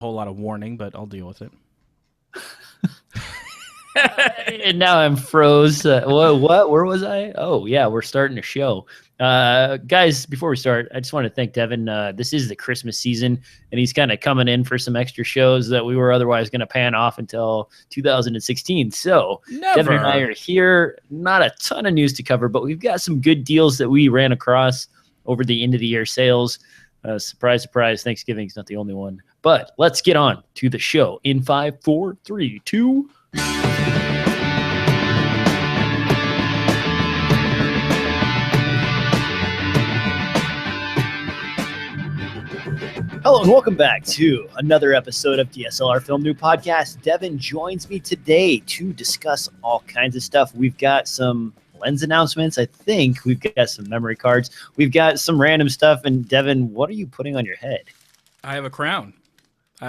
whole lot of warning, but I'll deal with it. And now I'm froze. What? Where was I? Oh, yeah, we're starting a show. Guys, before we start, I just want to thank Devin. This is the Christmas season, and he's kind of coming in for some extra shows that we were otherwise going to pan off until 2016. So Devin and I are here. Not a ton of news to cover, but we've got some good deals that we ran across over the end of the year sales. Surprise, surprise, Thanksgiving's not the only one. But let's get on to the show in 5, 4, 3, 2. Hello and welcome back to another episode of DSLR Film Noob Podcast. Devin joins me today to discuss all kinds of stuff. We've got some lens announcements. I think we've got some memory cards. We've got some random stuff. And Devin, what are you putting on your head? I have a crown. Is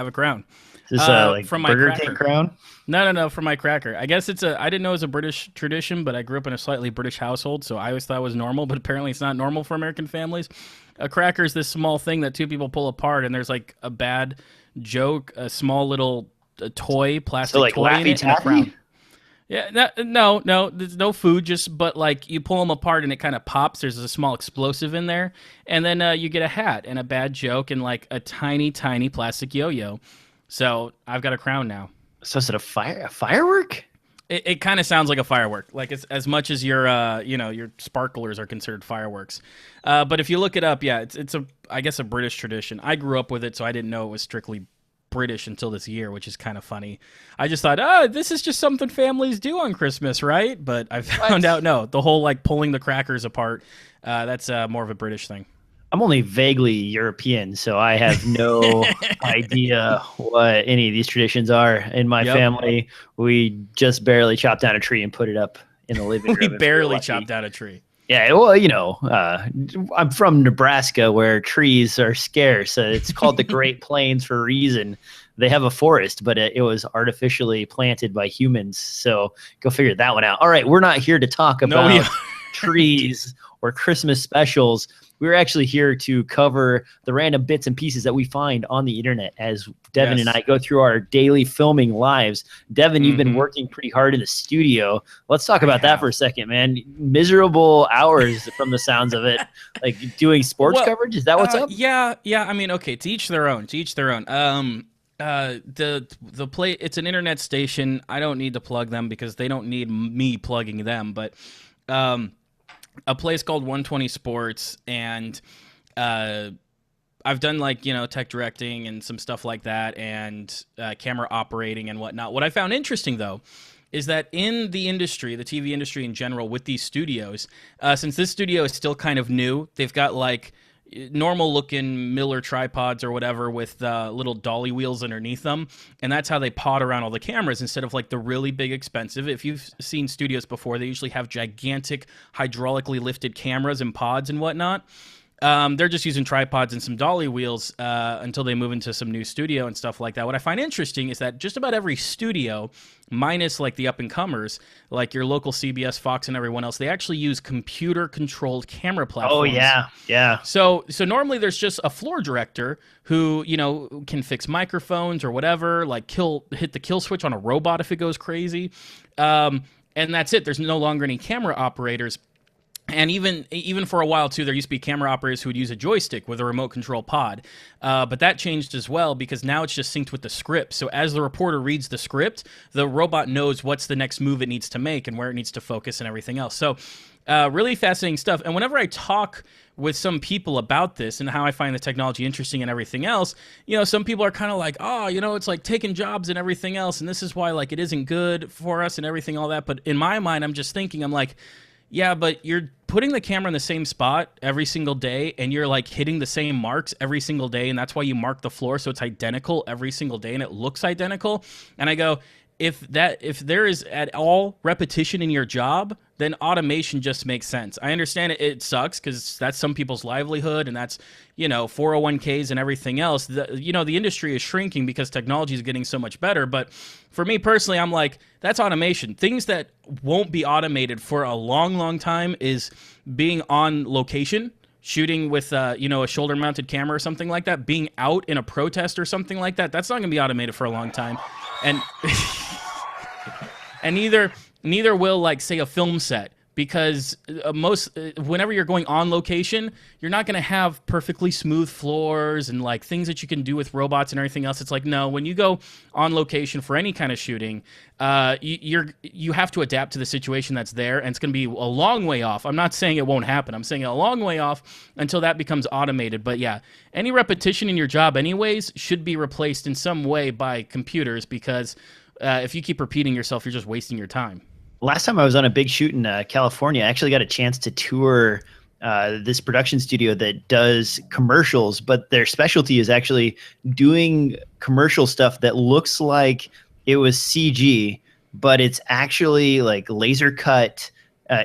this like from my Burger cracker. King crown? No, from my cracker. I guess I didn't know it was a British tradition, but I grew up in a slightly British household, so I always thought it was normal, but apparently it's not normal for American families. A cracker is this small thing that two people pull apart, and there's like a bad joke, a small little toy, plastic toy in it, and a crown. Yeah, no, there's no food, but like you pull them apart and it kind of pops. There's a small explosive in there, and then you get a hat and a bad joke and like a tiny plastic yo-yo. So I've got a crown now. So is it a firework? It kind of sounds like a firework, like as much as your sparklers are considered fireworks. But if you look it up, yeah, it's I guess a British tradition. I grew up with it, so I didn't know it was strictly British until this year, which is kind of funny. I just thought, this is just something families do on Christmas, right? But I found out, no, the whole like pulling the crackers apart, that's more of a British thing. I'm only vaguely European, so I have no idea what any of these traditions are. In my family, we just barely chopped down a tree and put it up in the living room. We barely chopped down a tree. Yeah, well, I'm from Nebraska where trees are scarce. It's called the Great Plains for a reason. They have a forest, but it was artificially planted by humans. So go figure that one out. All right, we're not here to talk about trees or Christmas specials. We're actually here to cover the random bits and pieces that we find on the internet as Devin and I go through our daily filming lives. Devin, you've been working pretty hard in the studio. Let's talk about that for a second, man. Miserable hours from the sounds of it. Like doing sports coverage? Is that what's up? Yeah. I mean, okay, to each their own. The play, it's an internet station. I don't need to plug them because they don't need me plugging them, but a place called 120 Sports, and I've done tech directing and some stuff like that, and camera operating and whatnot. What I found interesting though is that in the industry, the TV industry in general, with these studios, since this studio is still kind of new, they've got like normal looking Miller tripods or whatever with little dolly wheels underneath them, and that's how they pod around all the cameras instead of like the really big expensive. If you've seen studios before, they usually have gigantic hydraulically lifted cameras and pods and whatnot. They're just using tripods and some dolly wheels until they move into some new studio and stuff like that. What I find interesting is that just about every studio, minus like the up-and-comers, like your local CBS, Fox, and everyone else, they actually use computer-controlled camera platforms. Oh, yeah. So normally there's just a floor director who, can fix microphones or whatever, like hit the kill switch on a robot if it goes crazy. And that's it. There's no longer any camera operators. And even for a while, too, there used to be camera operators who would use a joystick with a remote control pod. But that changed as well because now it's just synced with the script. So as the reporter reads the script, the robot knows what's the next move it needs to make and where it needs to focus and everything else. So really fascinating stuff. And whenever I talk with some people about this and how I find the technology interesting and everything else, some people are kind of like, it's like taking jobs and everything else. And this is why like it isn't good for us and everything, all that. But in my mind, I'm just thinking, I'm like, yeah, but you're putting the camera in the same spot every single day, and you're like hitting the same marks every single day, and that's why you mark the floor so it's identical every single day and it looks identical. And I go, if there is at all repetition in your job, then automation just makes sense. I understand it sucks because that's some people's livelihood, and that's 401ks and everything else. The industry is shrinking because technology is getting so much better. But for me personally, I'm like, that's automation. Things that won't be automated for a long, long time is being on location shooting with you know, a shoulder mounted camera or something like that, being out in a protest or something like that, that's not going to be automated for a long time. And and neither will, like, say, a film set, because whenever you're going on location, you're not going to have perfectly smooth floors and like things that you can do with robots and everything else. It's like, no, when you go on location for any kind of shooting, you have to adapt to the situation that's there, and it's going to be a long way off. I'm not saying it won't happen. I'm saying a long way off until that becomes automated. But yeah, any repetition in your job anyways should be replaced in some way by computers, because if you keep repeating yourself, you're just wasting your time. Last time I was on a big shoot in California, I actually got a chance to tour this production studio that does commercials, but their specialty is actually doing commercial stuff that looks like it was CG, but it's actually like laser cut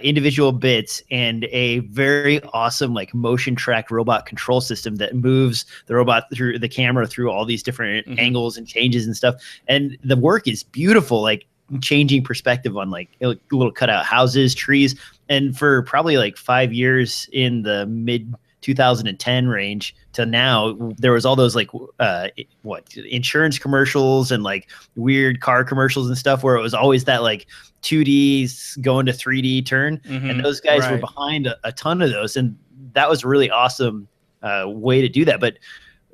individual bits and a very awesome like motion tracked robot control system that moves the robot through the camera through all these different angles and changes and stuff. And the work is beautiful, like changing perspective on like little cutout houses, trees. And for probably like 5 years in the mid 2010 range to now, there was all those like insurance commercials and like weird car commercials and stuff where it was always that like 2D going to 3D turn. And those guys were behind a ton of those, and that was a really awesome way to do that. But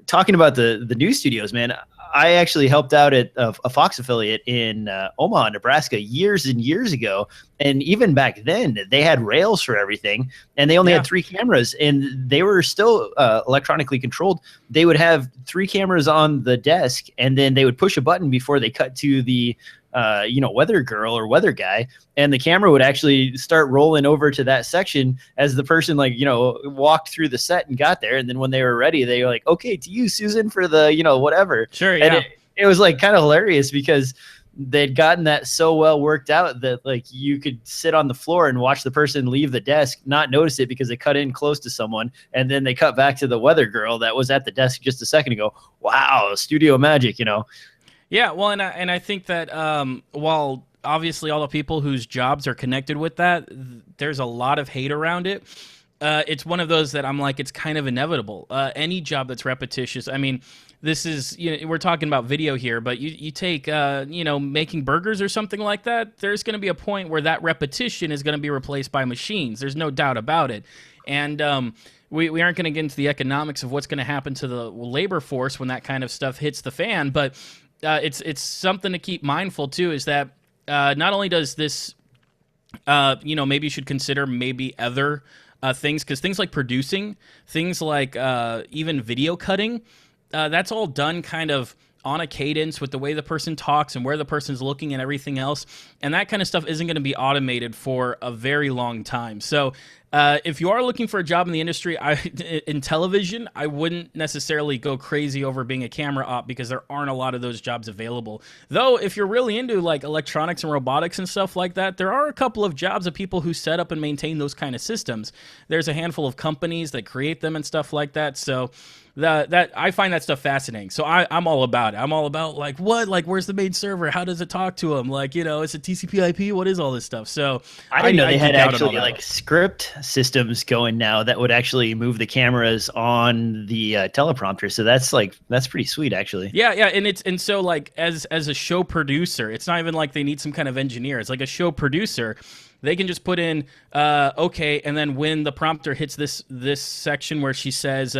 talking about the new studios, man, I actually helped out at a Fox affiliate in Omaha, Nebraska years and years ago. And even back then, they had rails for everything, and they only had 3 cameras, and they were still electronically controlled. They would have 3 cameras on the desk, and then they would push a button before they cut to the weather girl or weather guy, and the camera would actually start rolling over to that section as the person walked through the set and got there. And then when they were ready, they were like, okay, to you, Susan, for the whatever. Sure. And it was like kind of hilarious because they'd gotten that so well worked out that like you could sit on the floor and watch the person leave the desk, not notice it because they cut in close to someone, and then they cut back to the weather girl that was at the desk just a second ago. Wow, studio magic, Yeah, well, and I think that while obviously all the people whose jobs are connected with that, there's a lot of hate around it. It's one of those that I'm like, it's kind of inevitable. Any job that's repetitious. I mean, this is, we're talking about video here, but you take, making burgers or something like that, there's going to be a point where that repetition is going to be replaced by machines. There's no doubt about it. And we aren't going to get into the economics of what's going to happen to the labor force when that kind of stuff hits the fan, but it's something to keep mindful too, is that not only does this, maybe you should consider maybe other things, because things like producing, things like even video cutting, that's all done kind of on a cadence with the way the person talks and where the person's looking and everything else. And that kind of stuff isn't going to be automated for a very long time. So if you are looking for a job in the industry, in television, I wouldn't necessarily go crazy over being a camera op, because there aren't a lot of those jobs available. Though, if you're really into like electronics and robotics and stuff like that, there are a couple of jobs of people who set up and maintain those kind of systems. There's a handful of companies that create them and stuff like that. So that I find that stuff fascinating. So I'm all about it. I'm all about like, what, like, where's the main server? How does it talk to them? Like, it's a TCP/IP. What is all this stuff? So I didn't know they had actually like script systems going now that would actually move the cameras on the teleprompter. So that's pretty sweet, actually. Yeah, and so like as a show producer, it's not even like they need some kind of engineer. It's like a show producer. They can just put in okay, and then when the prompter hits this section where she says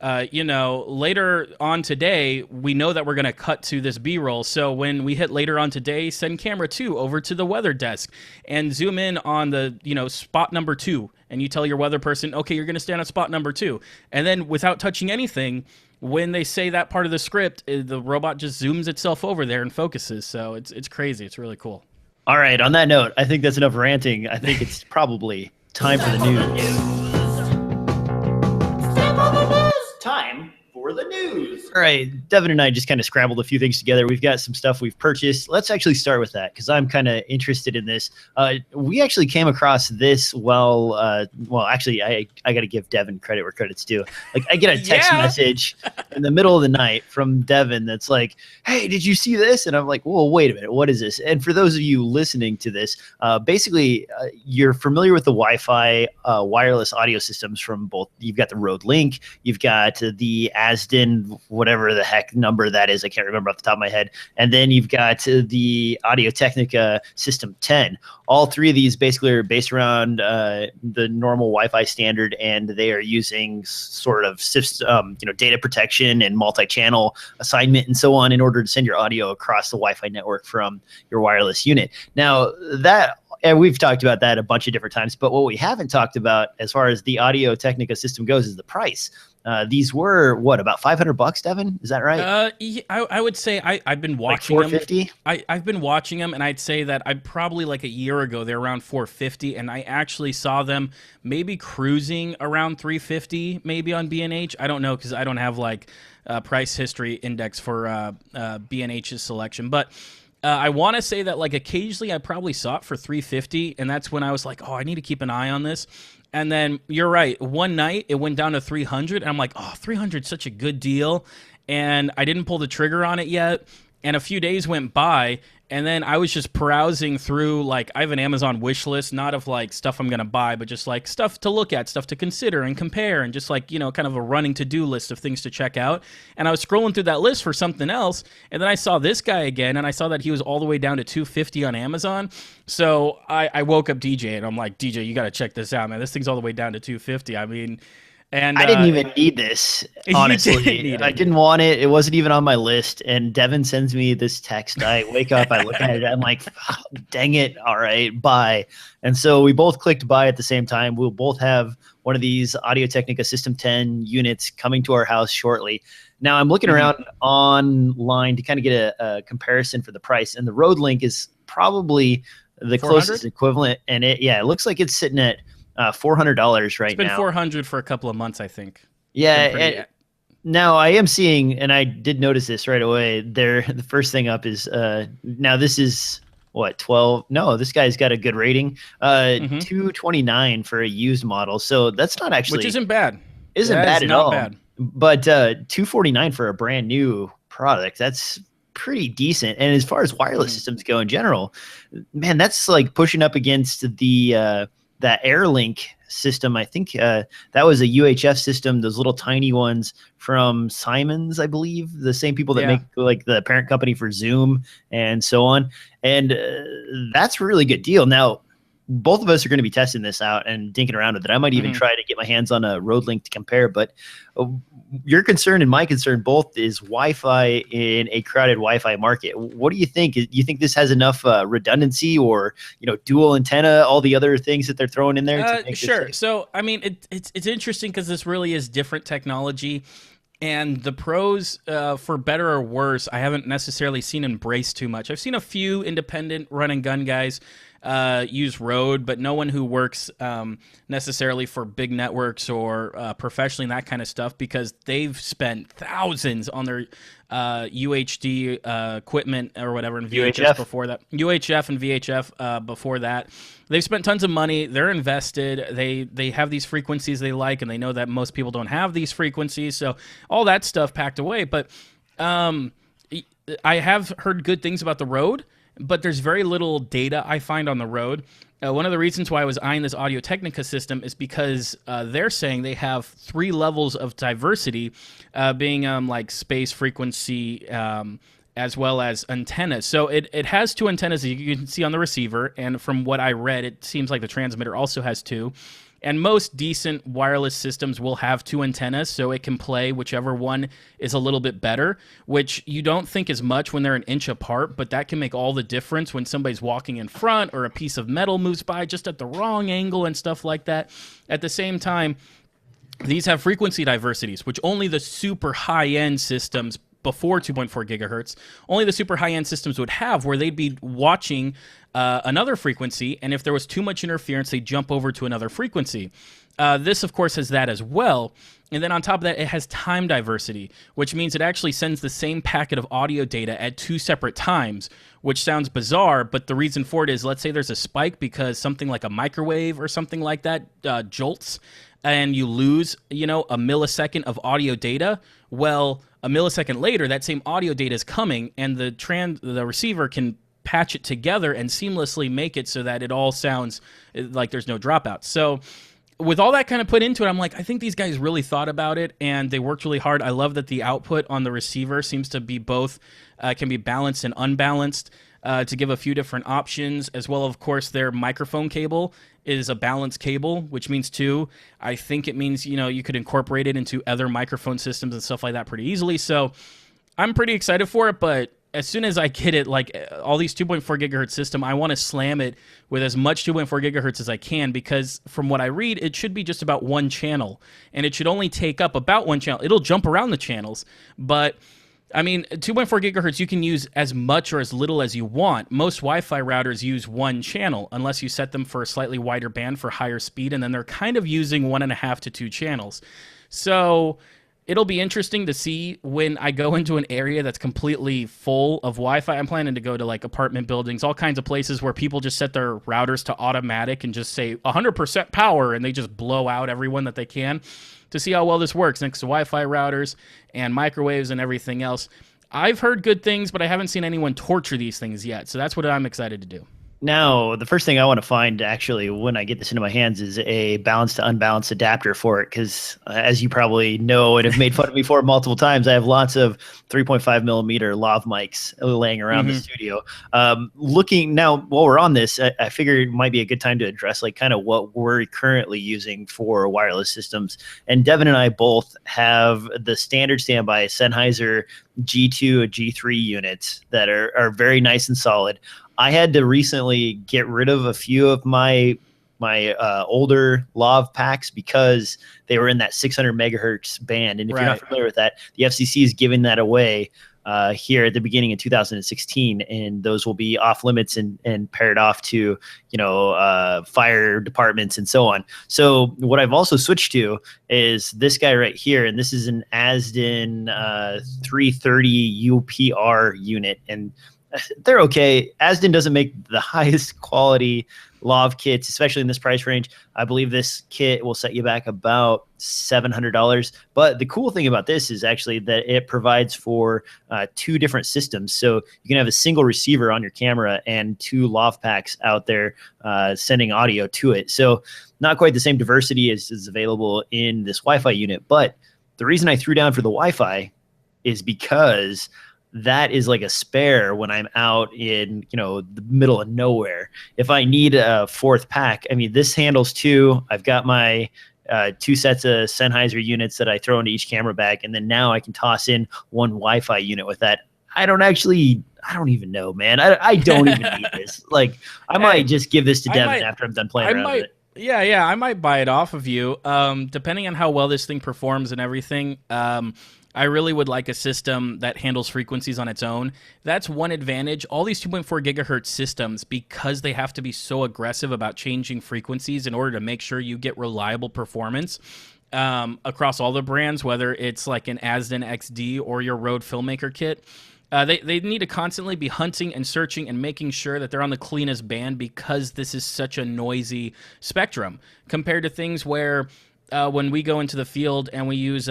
later on today, we know that we're going to cut to this B-roll. So when we hit later on today, send camera 2 over to the weather desk and zoom in on the, spot number 2. And you tell your weather person, okay, you're going to stand on spot number 2. And then without touching anything, when they say that part of the script, the robot just zooms itself over there and focuses. So it's crazy. It's really cool. All right. On that note, I think that's enough ranting. I think it's probably time for the news. Time for for the news. All right, Devin and I just kind of scrambled a few things together. We've got some stuff we've purchased. Let's actually start with that because I'm kind of interested in this. We actually came across this actually, I got to give Devin credit where credit's due. Like, I get a text message in the middle of the night from Devin that's like, hey, did you see this? And I'm like, well, wait a minute, what is this? And for those of you listening to this, basically, you're familiar with the Wi-Fi wireless audio systems from both. You've got the Rode Link, you've got the Asden, whatever the heck number that is, I can't remember off the top of my head, and then you've got the Audio Technica System 10. All three of these basically are based around the normal Wi-Fi standard, and they are using sort of system, data protection and multi-channel assignment and so on in order to send your audio across the Wi-Fi network from your wireless unit. Now, and we've talked about that a bunch of different times, but what we haven't talked about as far as the Audio Technica system goes is the price. These were about $500, Devin? Is that right? I would say I've been watching like $450? them. I've been watching them, and I'd say that I probably like a year ago they're around $450, and I actually saw them maybe cruising around $350, maybe on B&H. I don't know because I don't have like price history index for B&H's selection, but. I want to say that like occasionally I probably saw it for $350, and that's when I was like, oh, I need to keep an eye on this. And then you're right. One night it went down to $300, and I'm like, oh, $300 is such a good deal. And I didn't pull the trigger on it yet. And a few days went by, and then I was just browsing through, like, I have an Amazon wish list, not of like stuff I'm going to buy, but just like stuff to look at, stuff to consider and compare, and just like, kind of a running to-do list of things to check out. And I was scrolling through that list for something else, and then I saw this guy again, and I saw that he was all the way down to $250 on Amazon. So I woke up DJ, and I'm like, DJ, you got to check this out, man. This thing's all the way down to $250. I mean... And I didn't even need this, honestly. I didn't want it. It wasn't even on my list. And Devin sends me this text. I wake up, I look at it, I'm like, oh, dang it. All right, buy. And so we both clicked buy at the same time. We'll both have one of these Audio Technica System 10 units coming to our house shortly. Now I'm looking around online to kind of get a comparison for the price. And the Rode Link is probably the closest equivalent. And it looks like it's sitting at $400 right now. It's been $400 for a couple of months, I think. Yeah. Now I am seeing, and I did notice this right away. The first thing up is now this is what 12? No, this guy's got a good rating. $229 for a used model. So that's not actually, which isn't bad. Isn't bad at all. Bad. But $249 for a brand new product. That's pretty decent. And as far as wireless systems go in general, man, that's like pushing up against the that AirLink system. I think that was a UHF system, those little tiny ones from Siemens, I believe, the same people that make like the parent company for Zoom and so on. And that's a really good deal. Now, both of us are going to be testing this out and dinking around with it. I might even try to get my hands on a Rode Link to compare, but your concern and my concern both is Wi-Fi in a crowded Wi-Fi market. What do you think? Do you think this has enough redundancy or, dual antenna, all the other things that they're throwing in there? To make sure. So, I mean, it's interesting because this really is different technology. And the pros, for better or worse, I haven't necessarily seen embraced too much. I've seen a few independent run and gun guys use Rode, but no one who works necessarily for big networks or professionally and that kind of stuff, because they've spent thousands on their UHD equipment or whatever, and VHF before that. UHF and VHF before that. They've spent tons of money. They're invested. They have these frequencies they like, and they know that most people don't have these frequencies. So all that stuff packed away. But I have heard good things about the Rode, but there's very little data I find on the Rode. One of the reasons why I was eyeing this Audio Technica system is because they're saying they have 3 levels of diversity, being like space, frequency, as well as antennas. So it has 2 antennas that you can see on the receiver, and from what I read, it seems like the transmitter also has 2. And most decent wireless systems will have 2 antennas, so it can play whichever one is a little bit better, which you don't think is much when they're an inch apart, but that can make all the difference when somebody's walking in front or a piece of metal moves by just at the wrong angle and stuff like that. At the same time, these have frequency diversities, which only the super high-end systems before 2.4 gigahertz, only the super high-end systems would have, where they'd be watching another frequency, and if there was too much interference, they'd jump over to another frequency. This, of course, has that as well. And then on top of that, it has time diversity, which means it actually sends the same packet of audio data at 2 separate times, which sounds bizarre, but the reason for it is, let's say there's a spike because something like a microwave or something like that jolts, and you lose, a millisecond of audio data. Well, a millisecond later, that same audio data is coming, and the receiver can patch it together and seamlessly make it so that it all sounds like there's no dropout. So with all that kind of put into it, I'm like, I think these guys really thought about it, and they worked really hard. I love that the output on the receiver seems to be both, can be balanced and unbalanced, to give a few different options, as well. Of course, their microphone cable is a balanced cable, which means too, I think it means, you could incorporate it into other microphone systems and stuff like that pretty easily. So I'm pretty excited for it, but as soon as I get it, like all these 2.4 gigahertz system, I want to slam it with as much 2.4 gigahertz as I can, because from what I read, it should be just about one channel, and it should only take up about one channel. It'll jump around the channels, but I mean, 2.4 gigahertz, you can use as much or as little as you want. Most Wi-Fi routers use one channel, unless you set them for a slightly wider band for higher speed, and then they're kind of using 1.5 to 2 channels. So it'll be interesting to see when I go into an area that's completely full of Wi-Fi. I'm planning to go to like apartment buildings, all kinds of places where people just set their routers to automatic and just say 100% power, and they just blow out everyone that they can, to see how well this works next to Wi-Fi routers and microwaves and everything else. I've heard good things, but I haven't seen anyone torture these things yet. So that's what I'm excited to do. Now, the first thing I want to find, actually, when I get this into my hands, is a balanced to unbalanced adapter for it. Because as you probably know and have made fun of me for multiple times, I have lots of 3.5 millimeter lav mics laying around the studio. Looking now, while we're on this, I figured it might be a good time to address like kind of what we're currently using for wireless systems. And Devin and I both have the standard standby Sennheiser G2 and G3 units that are very nice and solid. I had to recently get rid of a few of my older lav packs because they were in that 600 megahertz band. And if you're not familiar with that, the FCC is giving that away here at the beginning of 2016, and those will be off limits and paired off to, fire departments and so on. So what I've also switched to is this guy right here, and this is an Asden 330 UPR unit, and they're okay. Asden doesn't make the highest quality lav kits, especially in this price range. I believe this kit will set you back about $700. But the cool thing about this is actually that it provides for 2 different systems. So you can have a single receiver on your camera and 2 lav packs out there sending audio to it. So not quite the same diversity as is available in this Wi-Fi unit. But the reason I threw down for the Wi-Fi is because that is like a spare when I'm out in, the middle of nowhere. If I need a 4th pack, I mean, this handles 2. I've got my 2 sets of Sennheiser units that I throw into each camera bag. And then now I can toss in 1 Wi-Fi unit with that. I don't even know, man. I don't even need this. Like, I might just give this to Devin after I'm done playing around with it. Yeah, I might buy it off of you. Depending on how well this thing performs and everything, I really would like a system that handles frequencies on its own. That's one advantage. All these 2.4 gigahertz systems, because they have to be so aggressive about changing frequencies in order to make sure you get reliable performance across all the brands, whether it's like an Asden XD or your Rode Filmmaker kit, they need to constantly be hunting and searching and making sure that they're on the cleanest band, because this is such a noisy spectrum compared to things where when we go into the field and we use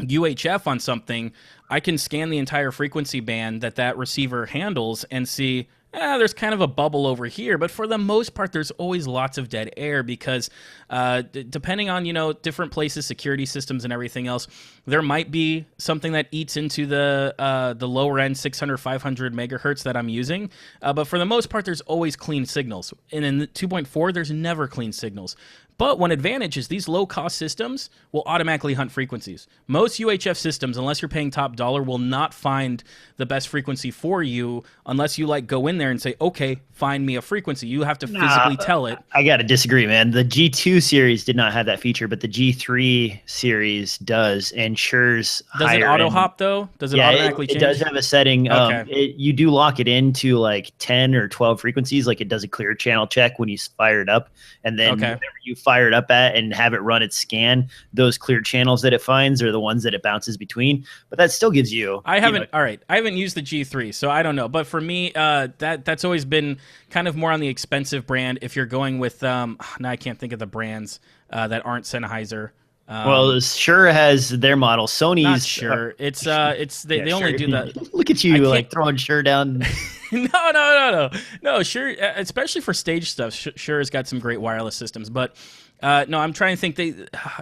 UHF on something, I can scan the entire frequency band that receiver handles and see, there's kind of a bubble over here. But for the most part, there's always lots of dead air because depending on, different places, security systems and everything else, there might be something that eats into the lower end 600, 500 megahertz that I'm using. But for the most part, there's always clean signals. And in the 2.4, there's never clean signals. But one advantage is these low-cost systems will automatically hunt frequencies. Most UHF systems, unless you're paying top dollar, will not find the best frequency for you unless you go in there and say, okay, find me a frequency. You have to physically tell it. I got to disagree, man. The G2 series did not have that feature, but the G3 series does, and Shure's Does it auto-hop, though? Does it automatically change? It does have a setting. Okay. You do lock it into 10 or 12 frequencies. Like, it does a clear channel check when you fire it up, and then whenever you fire it up at and have it run its scan, those clear channels that it finds are the ones that it bounces between. But that still gives you. I haven't. All right, I haven't used the G3, so I don't know. But for me, that's always been kind of more on the expensive brand. If you're going with, now I can't think of the brands that aren't Sennheiser. Well, Shure has their model. Sony's not Shure. They only do that. Look at you like throwing Shure down. No. Shure, especially for stage stuff. Shure has got some great wireless systems, but. No, I'm trying to think.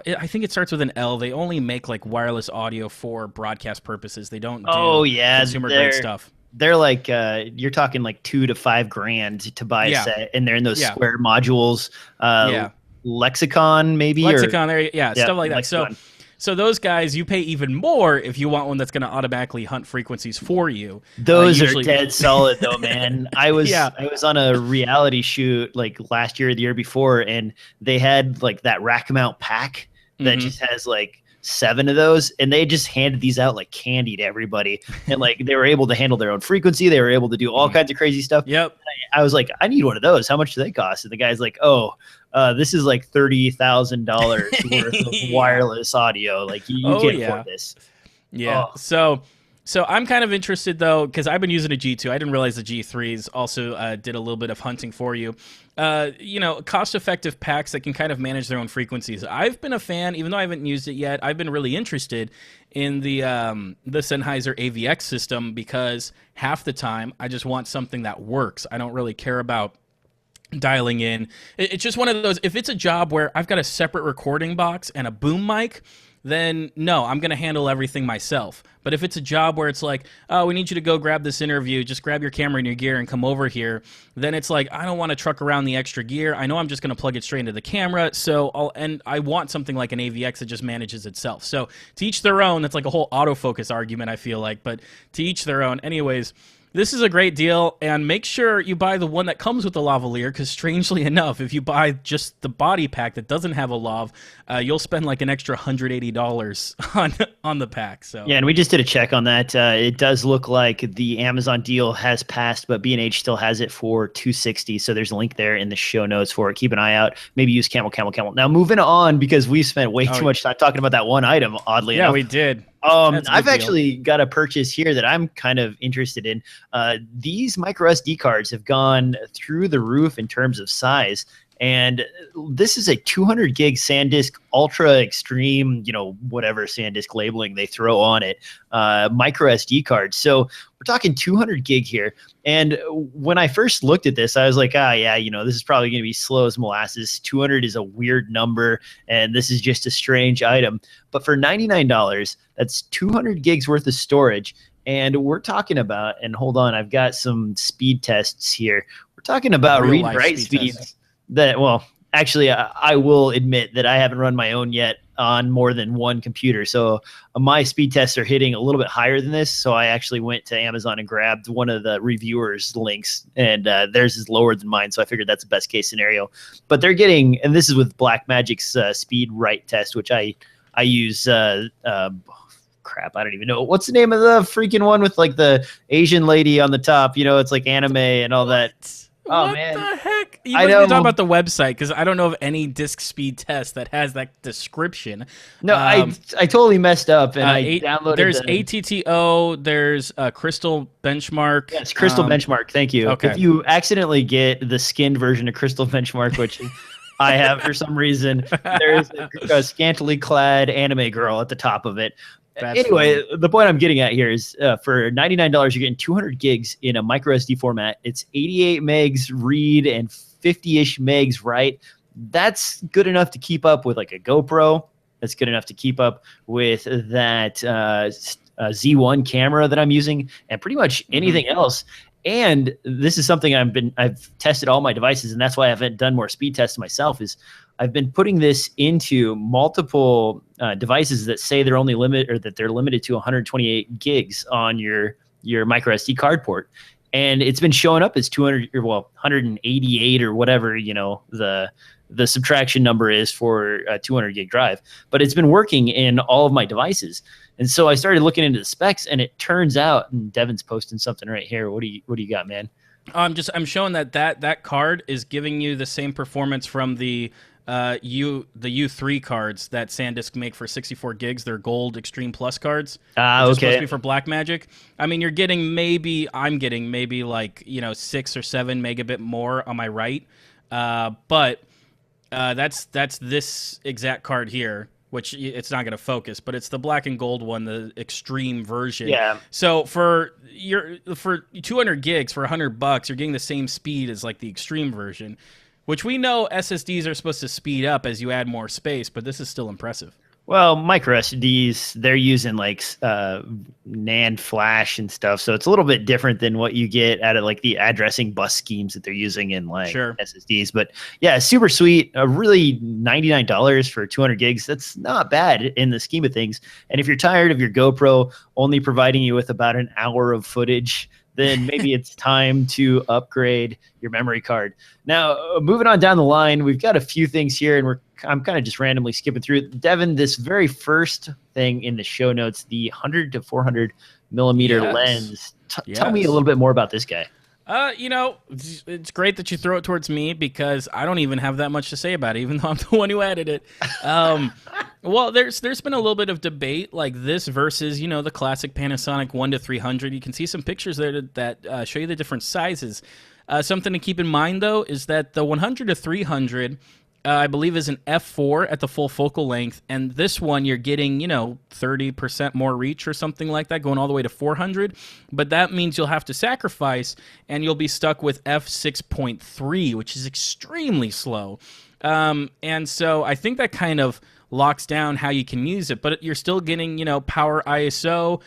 I think it starts with an L. They only make like wireless audio for broadcast purposes. They don't do consumer grade stuff. They're like you're talking like $2,000 to $5,000 to buy a set, and they're in those square modules. Lexicon maybe Lexicon, stuff like Lexicon. That. So those guys, you pay even more if you want one that's going to automatically hunt frequencies for you. Those are dead solid though, man. I was on a reality shoot like last year or the year before, and they had like that rack mount pack that just has like 7 of those, and they just handed these out like candy to everybody. And like they were able to handle their own frequency. They were able to do all kinds of crazy stuff. Yep. I was like, I need one of those. How much do they cost? And the guy's like, this is like $30,000 worth of wireless audio. Like you can't afford this. Yeah. So I'm kind of interested though, because I've been using a G2. I didn't realize the G3s also did a little bit of hunting for you. Cost-effective packs that can kind of manage their own frequencies. I've been a fan, even though I haven't used it yet. I've been really interested in the Sennheiser AVX system because half the time I just want something that works. I don't really care about dialing in. It's just one of those. If it's a job where I've got a separate recording box and a boom mic, then no, I'm going to handle everything myself. But if it's a job where it's like, oh, we need you to go grab this interview, just grab your camera and your gear and come over here, then it's like, I don't want to truck around the extra gear. I know I'm just going to plug it straight into the camera. And I want something like an AVX that just manages itself. So to each their own. That's like a whole autofocus argument, I feel like, but to each their own. Anyways, this is a great deal, and make sure you buy the one that comes with the lavalier, because strangely enough, if you buy just the body pack that doesn't have a lav, you'll spend like an extra $180 on the pack. So yeah, and we just did a check on that. It does look like the Amazon deal has passed, but B&H still has it for $260. So there's a link there in the show notes for it. Keep an eye out. Maybe use camel. Now moving on, because we spent way too much time talking about that one item. Oddly enough, we did. I've actually got a purchase here that I'm kind of interested in. These micro SD cards have gone through the roof in terms of size. And this is a 200 gig Sandisk Ultra Extreme, whatever Sandisk labeling they throw on it, micro SD card. So we're talking 200 gig here. And when I first looked at this, I was like, this is probably going to be slow as molasses. 200 is a weird number, and this is just a strange item. But for $99, that's 200 gigs worth of storage. And we're talking about, and hold on, I've got some speed tests here. We're talking about read-write speeds. I will admit that I haven't run my own yet on more than one computer. So my speed tests are hitting a little bit higher than this. So I actually went to Amazon and grabbed one of the reviewers' links, and theirs is lower than mine. So I figured that's the best case scenario. But they're getting, and this is with Blackmagic's speed write test, which I use. Crap, I don't even know. What's the name of the freaking one with like the Asian lady on the top? It's like anime and all that. What the heck? You must be talking about the website, because I don't know of any disk speed test that has that description. No, I totally messed up, and I downloaded. There's ATTO. There's Crystal Benchmark. Yes, Crystal Benchmark. Thank you. Okay. If you accidentally get the skinned version of Crystal Benchmark, which I have for some reason, there's a scantily clad anime girl at the top of it. Anyway, the point I'm getting at here is for $99, you're getting 200 gigs in a micro SD format. It's 88 megs read and 50-ish megs write. That's good enough to keep up with like a GoPro. That's good enough to keep up with that Z1 camera that I'm using, and pretty much anything else. And this is something I've tested all my devices, and that's why I haven't done more speed tests myself, is I've been putting this into multiple devices that say they're only limited to 128 gigs on your micro SD card port. And it's been showing up as 188 or whatever, the subtraction number is for a 200 gig drive, but it's been working in all of my devices. And so I started looking into the specs, and it turns out, and Devin's posting something right here. What do you got, man? I'm showing that card is giving you the same performance from the the U3 cards that Sandisk make for 64 gigs. They're gold Extreme Plus cards. Ah, Which is supposed to okay. be for Blackmagic. I mean, I'm getting maybe like 6 or 7 megabit more on my write, but that's this exact card here, which it's not going to focus, but it's the black and gold one, the extreme version. Yeah. So for 200 gigs for $100, you're getting the same speed as like the extreme version, which we know SSDs are supposed to speed up as you add more space, but this is still impressive. Well, micro SSDs, they're using like NAND flash and stuff, so it's a little bit different than what you get out of like the addressing bus schemes that they're using in like Sure. SSDs. But yeah, super sweet. Really, $99 for 200 gigs. That's not bad in the scheme of things. And if you're tired of your GoPro only providing you with about an hour of footage, then maybe it's time to upgrade your memory card. Now, moving on down the line, we've got a few things here, and I'm kind of just randomly skipping through. Devin, this very first thing in the show notes, the 100 to 400 millimeter lens. Tell me a little bit more about this guy. It's great that you throw it towards me because I don't even have that much to say about it, even though I'm the one who added it. Well, there's been a little bit of debate like this versus, the classic Panasonic 1 to 300. You can see some pictures there that show you the different sizes. Something to keep in mind, though, is that the 100 to 300, I believe, is an f4 at the full focal length. And this one, you're getting, 30% more reach or something like that, going all the way to 400. But that means you'll have to sacrifice, and you'll be stuck with f6.3, which is extremely slow. And so I think that kind of locks down how you can use it. But you're still getting, power ISO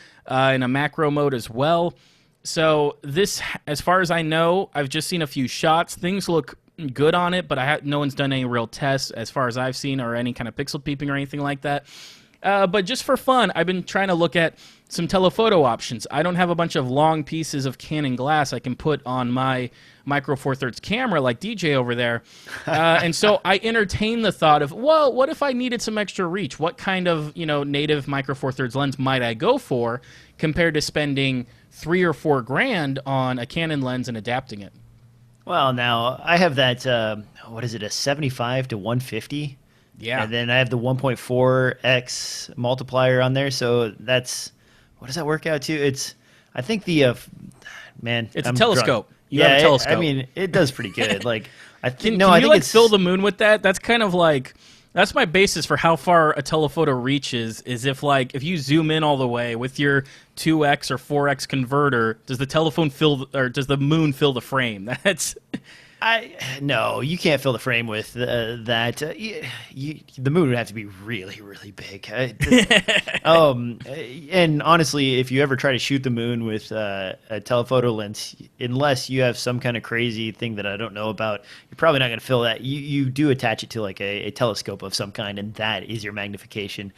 in a macro mode as well. So this, as far as I know, I've just seen a few shots. Things look good on it, but no one's done any real tests as far as I've seen or any kind of pixel peeping or anything like that. But just for fun, I've been trying to look at some telephoto options. I don't have a bunch of long pieces of Canon glass I can put on my Micro Four Thirds camera like DJ over there. And so I entertain the thought of, well, what if I needed some extra reach? What kind of, native Micro Four Thirds lens might I go for compared to spending $3 or $4 grand on a Canon lens and adapting it? Well, now I have that, a 75 to 150? Yeah. And then I have the 1.4x multiplier on there. So that's, what does that work out to? I think it's a telescope. You have a telescope. I mean, it does pretty good. Like, I think, I think it's fill the moon with that. That's kind of like, that's my basis for how far a telephoto reaches, is if you zoom in all the way with your 2x or 4x converter, does the moon fill the frame? No, you can't fill the frame with that. The moon would have to be really, really big. And honestly, if you ever try to shoot the moon with a telephoto lens, unless you have some kind of crazy thing that I don't know about, you're probably not going to fill that. You do attach it to like a telescope of some kind, and that is your magnification.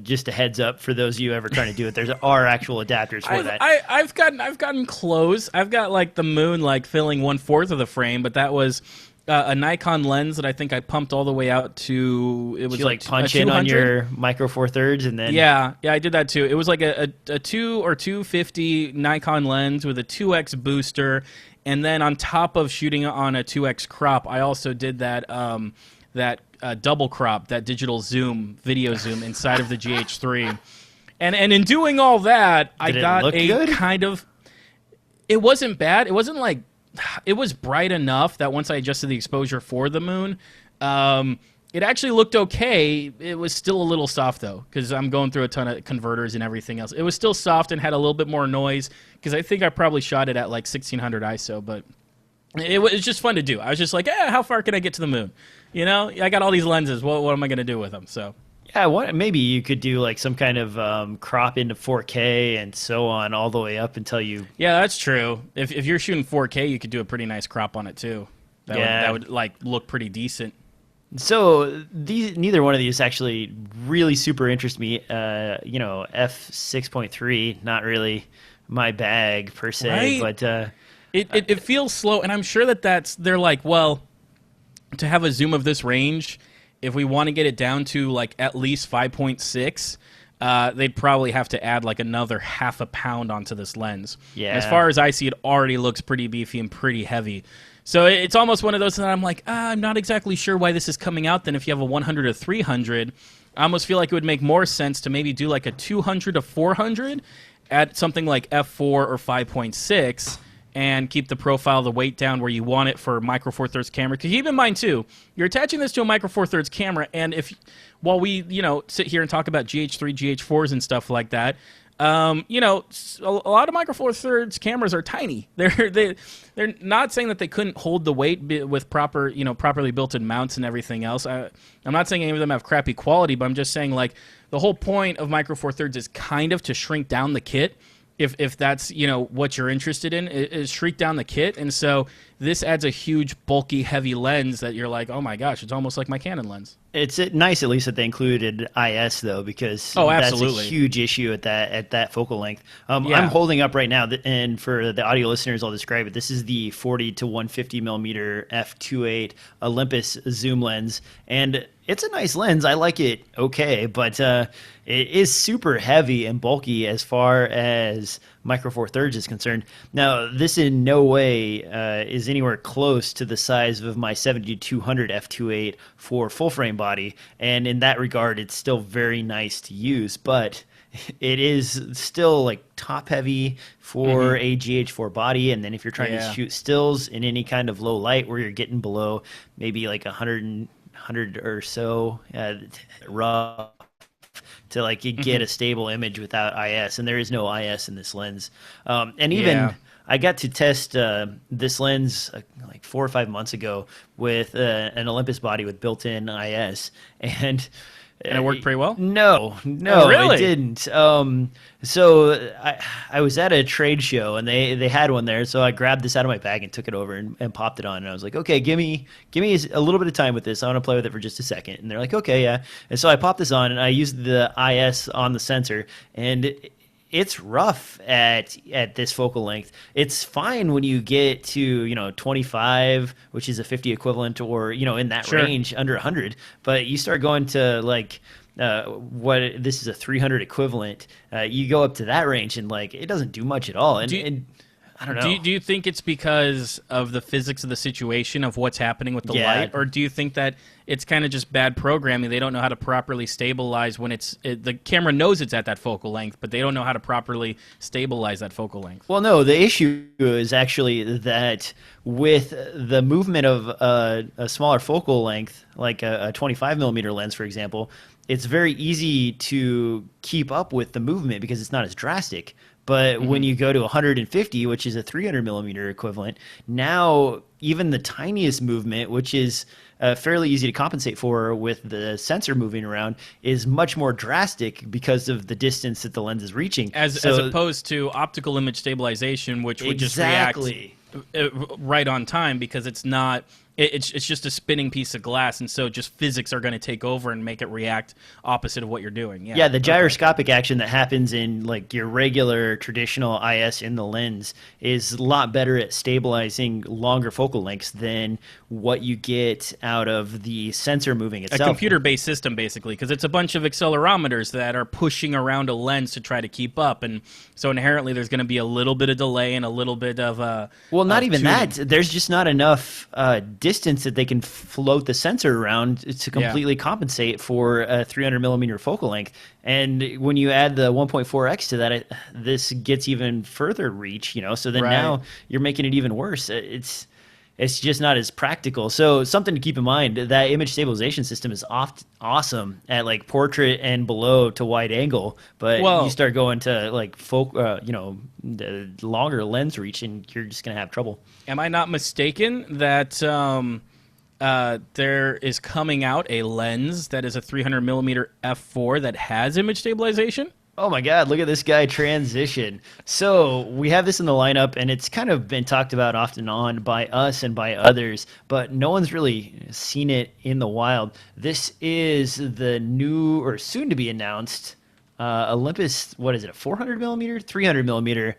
Just a heads up for those of you ever trying to do it. There are actual adapters for that. I've gotten close. I've got like the moon like filling 1/4 of the frame, but that was a Nikon lens that I think I pumped all the way out to. It was you like punch in on your Micro Four Thirds and then. Yeah, I did that too. It was like a 2 or 250 Nikon lens with a 2x booster, and then on top of shooting on a 2x crop, I also did that double crop, that digital zoom, video zoom inside of the GH3, and in doing all that, I got a good? Kind of. It wasn't bad. It wasn't like. It was bright enough that once I adjusted the exposure for the moon, it actually looked okay. It was still a little soft, though, because I'm going through a ton of converters and everything else. It was still soft and had a little bit more noise, because I think I probably shot it at like 1600 ISO, but it was just fun to do. I was just like, how far can I get to the moon? I got all these lenses. What am I going to do with them? So. Yeah, maybe you could do like some kind of crop into 4K and so on all the way up until you... Yeah, that's true. If you're shooting 4K, you could do a pretty nice crop on it too. That would like look pretty decent. So neither one of these actually really super interest me. F6.3, not really my bag per se, right? But it feels slow, and I'm sure they're like, well, to have a zoom of this range, if we want to get it down to like at least 5.6, they'd probably have to add like another half a pound onto this lens. Yeah. And as far as I see, it already looks pretty beefy and pretty heavy. So it's almost one of those that I'm like, I'm not exactly sure why this is coming out. Then if you have a 100 or 300, I almost feel like it would make more sense to maybe do like a 200 to 400 at something like f4 or 5.6 and keep the profile, the weight down where you want it for Micro Four Thirds camera. Because keep in mind too, you're attaching this to a Micro Four Thirds camera, and while we sit here and talk about GH3, GH4s and stuff like that, a lot of Micro Four Thirds cameras are tiny. They're not saying that they couldn't hold the weight with properly built-in mounts and everything else. I'm not saying any of them have crappy quality, but I'm just saying like the whole point of Micro Four Thirds is kind of to shrink down the kit. If that's what you're interested in, is shrink down the kit. And so this adds a huge bulky heavy lens that you're like, oh my gosh, it's almost like my Canon lens. It's nice at least that they included IS though, because that's a huge issue at that focal length. I'm holding up right now, and for the audio listeners, I'll describe it. This is the 40 to 150 millimeter f2.8 Olympus zoom lens, and it's a nice lens. I like it okay, but it is super heavy and bulky as far as Micro Four Thirds is concerned. Now, this in no way is anywhere close to the size of my 7200 f2.8 for full frame body, and in that regard, it's still very nice to use, but it is still like top heavy for a GH4 body. And then if you're trying to shoot stills in any kind of low light where you're getting below maybe like 100 or so rough to like get a stable image without IS, and there is no IS in this lens. And even I got to test this lens like 4 or 5 months ago with an Olympus body with built-in IS, and it worked pretty well? No, Oh, really? it didn't. So I was at a trade show, and they had one there, so I grabbed this out of my bag and took it over and popped it on, and I was like, okay, give me a little bit of time with this. I want to play with it for just a second. And they're like, okay, yeah. And so I popped this on, and I used the IS on the sensor, and it's rough at this focal length. It's fine when you get to 25, which is a 50 equivalent, or in that range under 100. But you start going to like this is a 300 equivalent. You go up to that range, and like it doesn't do much at all. And I don't know. Do you think it's because of the physics of the situation of what's happening with the light, or do you think that it's kind of just bad programming? They don't know how to properly stabilize when the camera knows it's at that focal length, but they don't know how to properly stabilize that focal length. Well, no, the issue is actually that with the movement of a smaller focal length, like a 25 millimeter lens, for example, it's very easy to keep up with the movement because it's not as drastic. But when you go to 150, which is a 300 millimeter equivalent, now even the tiniest movement, which is fairly easy to compensate for with the sensor moving around, is much more drastic because of the distance that the lens is reaching. As opposed to optical image stabilization, which would just react right on time because it's not... It's just a spinning piece of glass, and so just physics are going to take over and make it react opposite of what you're doing. Yeah, the gyroscopic action that happens in like your regular traditional IS in the lens is a lot better at stabilizing longer focal lengths than what you get out of the sensor moving itself. A computer-based system, basically, because it's a bunch of accelerometers that are pushing around a lens to try to keep up, and so inherently there's going to be a little bit of delay and a little bit of well, not even that. There's just not enough distance that they can float the sensor around to completely compensate for a 300 millimeter focal length. And when you add the 1.4x to that, this gets even further reach, so then now you're making it even worse. It's just not as practical. So something to keep in mind, that image stabilization system is awesome at like portrait and below to wide angle, but you start going to like the longer lens reach, and you're just going to have trouble. Am I not mistaken that there is coming out a lens that is a 300 millimeter f4 that has image stabilization? Oh my God, look at this guy transition. So we have this in the lineup, and it's kind of been talked about off and on by us and by others, but no one's really seen it in the wild. This is the new or soon to be announced Olympus, what is it, a 400 millimeter, 300 millimeter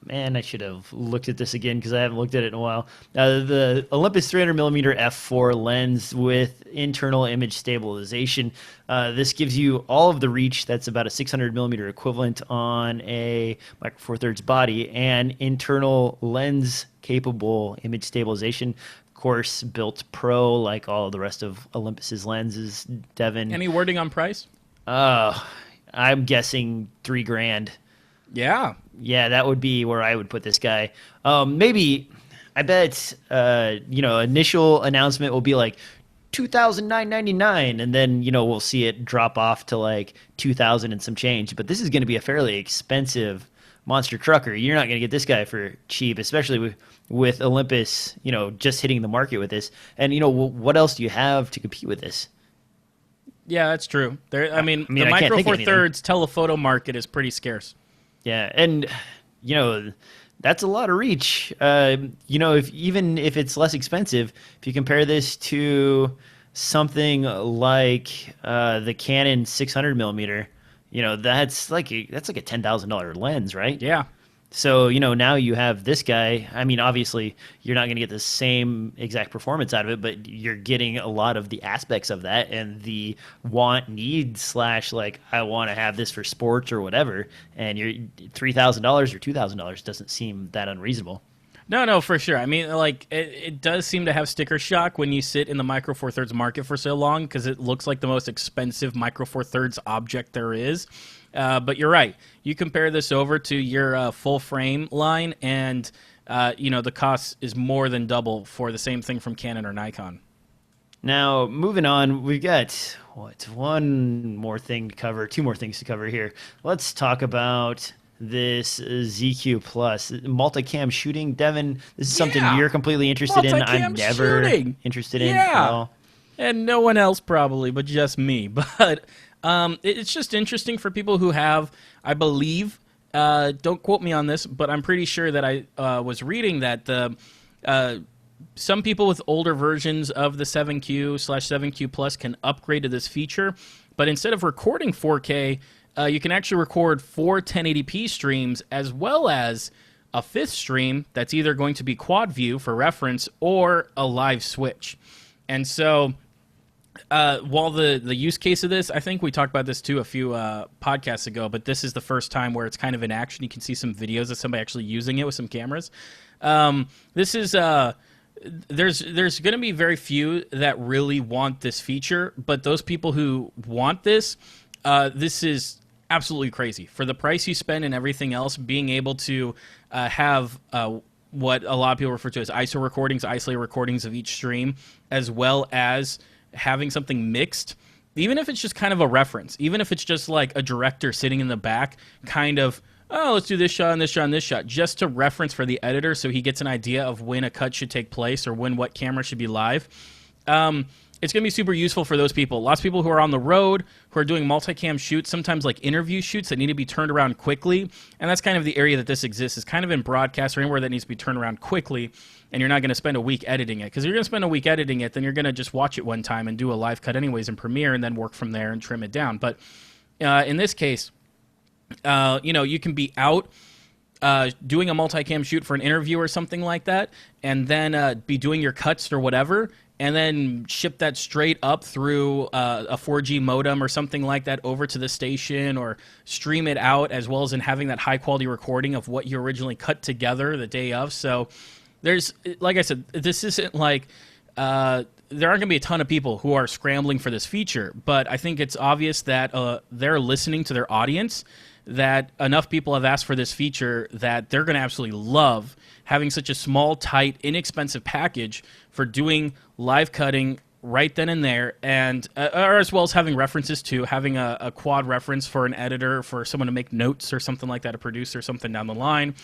Man, I should have looked at this again because I haven't looked at it in a while. The Olympus 300mm f4 lens with internal image stabilization. This gives you all of the reach. That's about a 600mm equivalent on a Micro Four Thirds body, and internal lens capable image stabilization. Of course, built pro like all the rest of Olympus's lenses. Devin, Any wording on price? I'm guessing $3,000. Yeah. Yeah, that would be where I would put this guy. Maybe, I bet, initial announcement will be like $2,999, and then, we'll see it drop off to like $2,000 and some change. But this is going to be a fairly expensive monster trucker. You're not going to get this guy for cheap, especially with Olympus, just hitting the market with this. And, what else do you have to compete with this? Yeah, that's true. The Micro Four Thirds telephoto market is pretty scarce. Yeah, and that's a lot of reach. If it's less expensive, if you compare this to something like the Canon 600mm, that's like a $10,000 lens, right? Yeah. So, now you have this guy. I mean, obviously, you're not going to get the same exact performance out of it, but you're getting a lot of the aspects of that and the need / like, I want to have this for sports or whatever. And you're $3,000 or $2,000 doesn't seem that unreasonable. No, for sure. I mean, like, it does seem to have sticker shock when you sit in the Micro Four Thirds market for so long because it looks like the most expensive Micro Four Thirds object there is. But you're right. You compare this over to your full frame line, and the cost is more than double for the same thing from Canon or Nikon. Now, moving on, we've got one more thing to cover, two more things to cover here. Let's talk about this ZQ Plus multicam shooting. Devin, this is something you're completely interested in. I'm never interested in at all. And no one else probably, but just me. But it's just interesting for people who have, I believe, don't quote me on this, but I'm pretty sure that I was reading that some people with older versions of the 7Q/7Q Plus can upgrade to this feature, but instead of recording 4K, you can actually record 4 1080p streams as well as a fifth stream that's either going to be quad view for reference or a live switch. And so while the use case of this, I think we talked about this too a few podcasts ago, but this is the first time where it's kind of in action. You can see some videos of somebody actually using it with some cameras. This is there's going to be very few that really want this feature, but those people who want this, this is absolutely crazy. For the price you spend and everything else, being able to have what a lot of people refer to as ISO recordings, isolated recordings of each stream, as well as having something mixed, even if it's just kind of a reference, even if it's just like a director sitting in the back, kind of, oh, let's do this shot and this shot and this shot, just to reference for the editor so he gets an idea of when a cut should take place or when what camera should be live. It's going to be super useful for those people. Lots of people who are on the road, who are doing multicam shoots, sometimes like interview shoots that need to be turned around quickly. And that's kind of the area that this exists, is kind of in broadcast or anywhere that needs to be turned around quickly, and you're not going to spend a week editing it. Because if you're going to spend a week editing it, then you're going to just watch it one time and do a live cut anyways in Premiere and then work from there and trim it down. But in this case, you can be out doing a multicam shoot for an interview or something like that, and then be doing your cuts or whatever, and then ship that straight up through a 4G modem or something like that over to the station, or stream it out, as well as in having that high quality recording of what you originally cut together the day of. So there's, like I said, this isn't like there aren't going to be a ton of people who are scrambling for this feature, but I think it's obvious that they're listening to their audience, that enough people have asked for this feature that they're going to absolutely love having such a small, tight, inexpensive package for doing live cutting right then and there, and or as well as having references to having a quad reference for an editor, for someone to make notes or something like that, a producer, something down the line.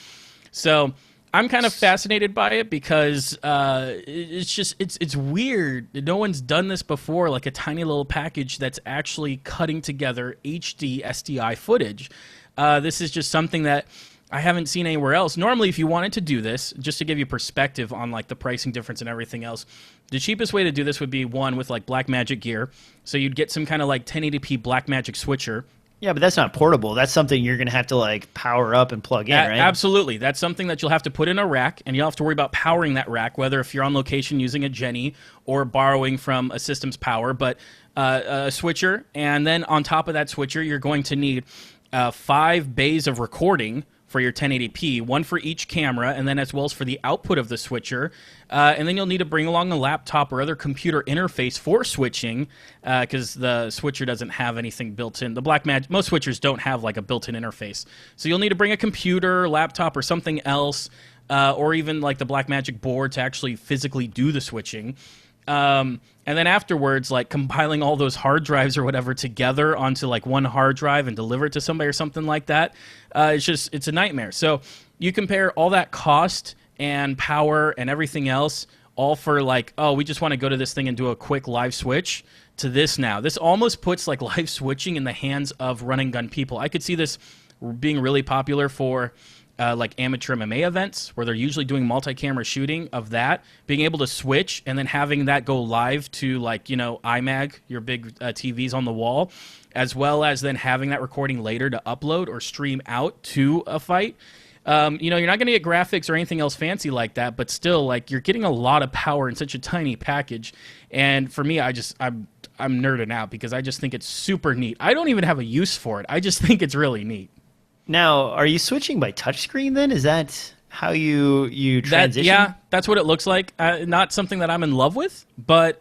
So I'm kind of fascinated by it because it's weird. No one's done this before, like a tiny little package that's actually cutting together HD SDI footage. This is just something that I haven't seen anywhere else. Normally, if you wanted to do this, just to give you perspective on like the pricing difference and everything else, the cheapest way to do this would be one with like Blackmagic gear. So you'd get some kind of like 1080p Blackmagic switcher, Yeah, but that's not portable. That's something you're going to have to like power up and plug in, right? Absolutely. That's something that you'll have to put in a rack, and you'll have to worry about powering that rack, whether if you're on location using a Jenny or borrowing from a system's power, but a switcher. And then on top of that switcher, you're going to need 5 bays of recording for your 1080p, one for each camera, and then as well as for the output of the switcher. And then you'll need to bring along a laptop or other computer interface for switching, because the switcher doesn't have anything built in. The Blackmagic, most switchers don't have like a built-in interface. So you'll need to bring a computer, laptop, or something else, or even like the Blackmagic board to actually physically do the switching. And then afterwards, like compiling all those hard drives or whatever together onto like one hard drive and deliver it to somebody or something like that, it's a nightmare. So you compare all that cost and power and everything else, all for like, oh, we just want to go to this thing and do a quick live switch, to this now. This almost puts like live switching in the hands of run and gun people. I could see this being really popular for like amateur MMA events where they're usually doing multi-camera shooting of that, being able to switch and then having that go live to like, you know, iMag, your big TVs on the wall, as well as then having that recording later to upload or stream out to a fight. You know, you're not going to get graphics or anything else fancy like that, but still, like, you're getting a lot of power in such a tiny package. And for me, I'm nerding out because I just think it's super neat. I don't even have a use for it. I just think it's really neat. Now, are you switching by touchscreen then? Is that how you transition? Yeah, that's what it looks like. Not something that I'm in love with, but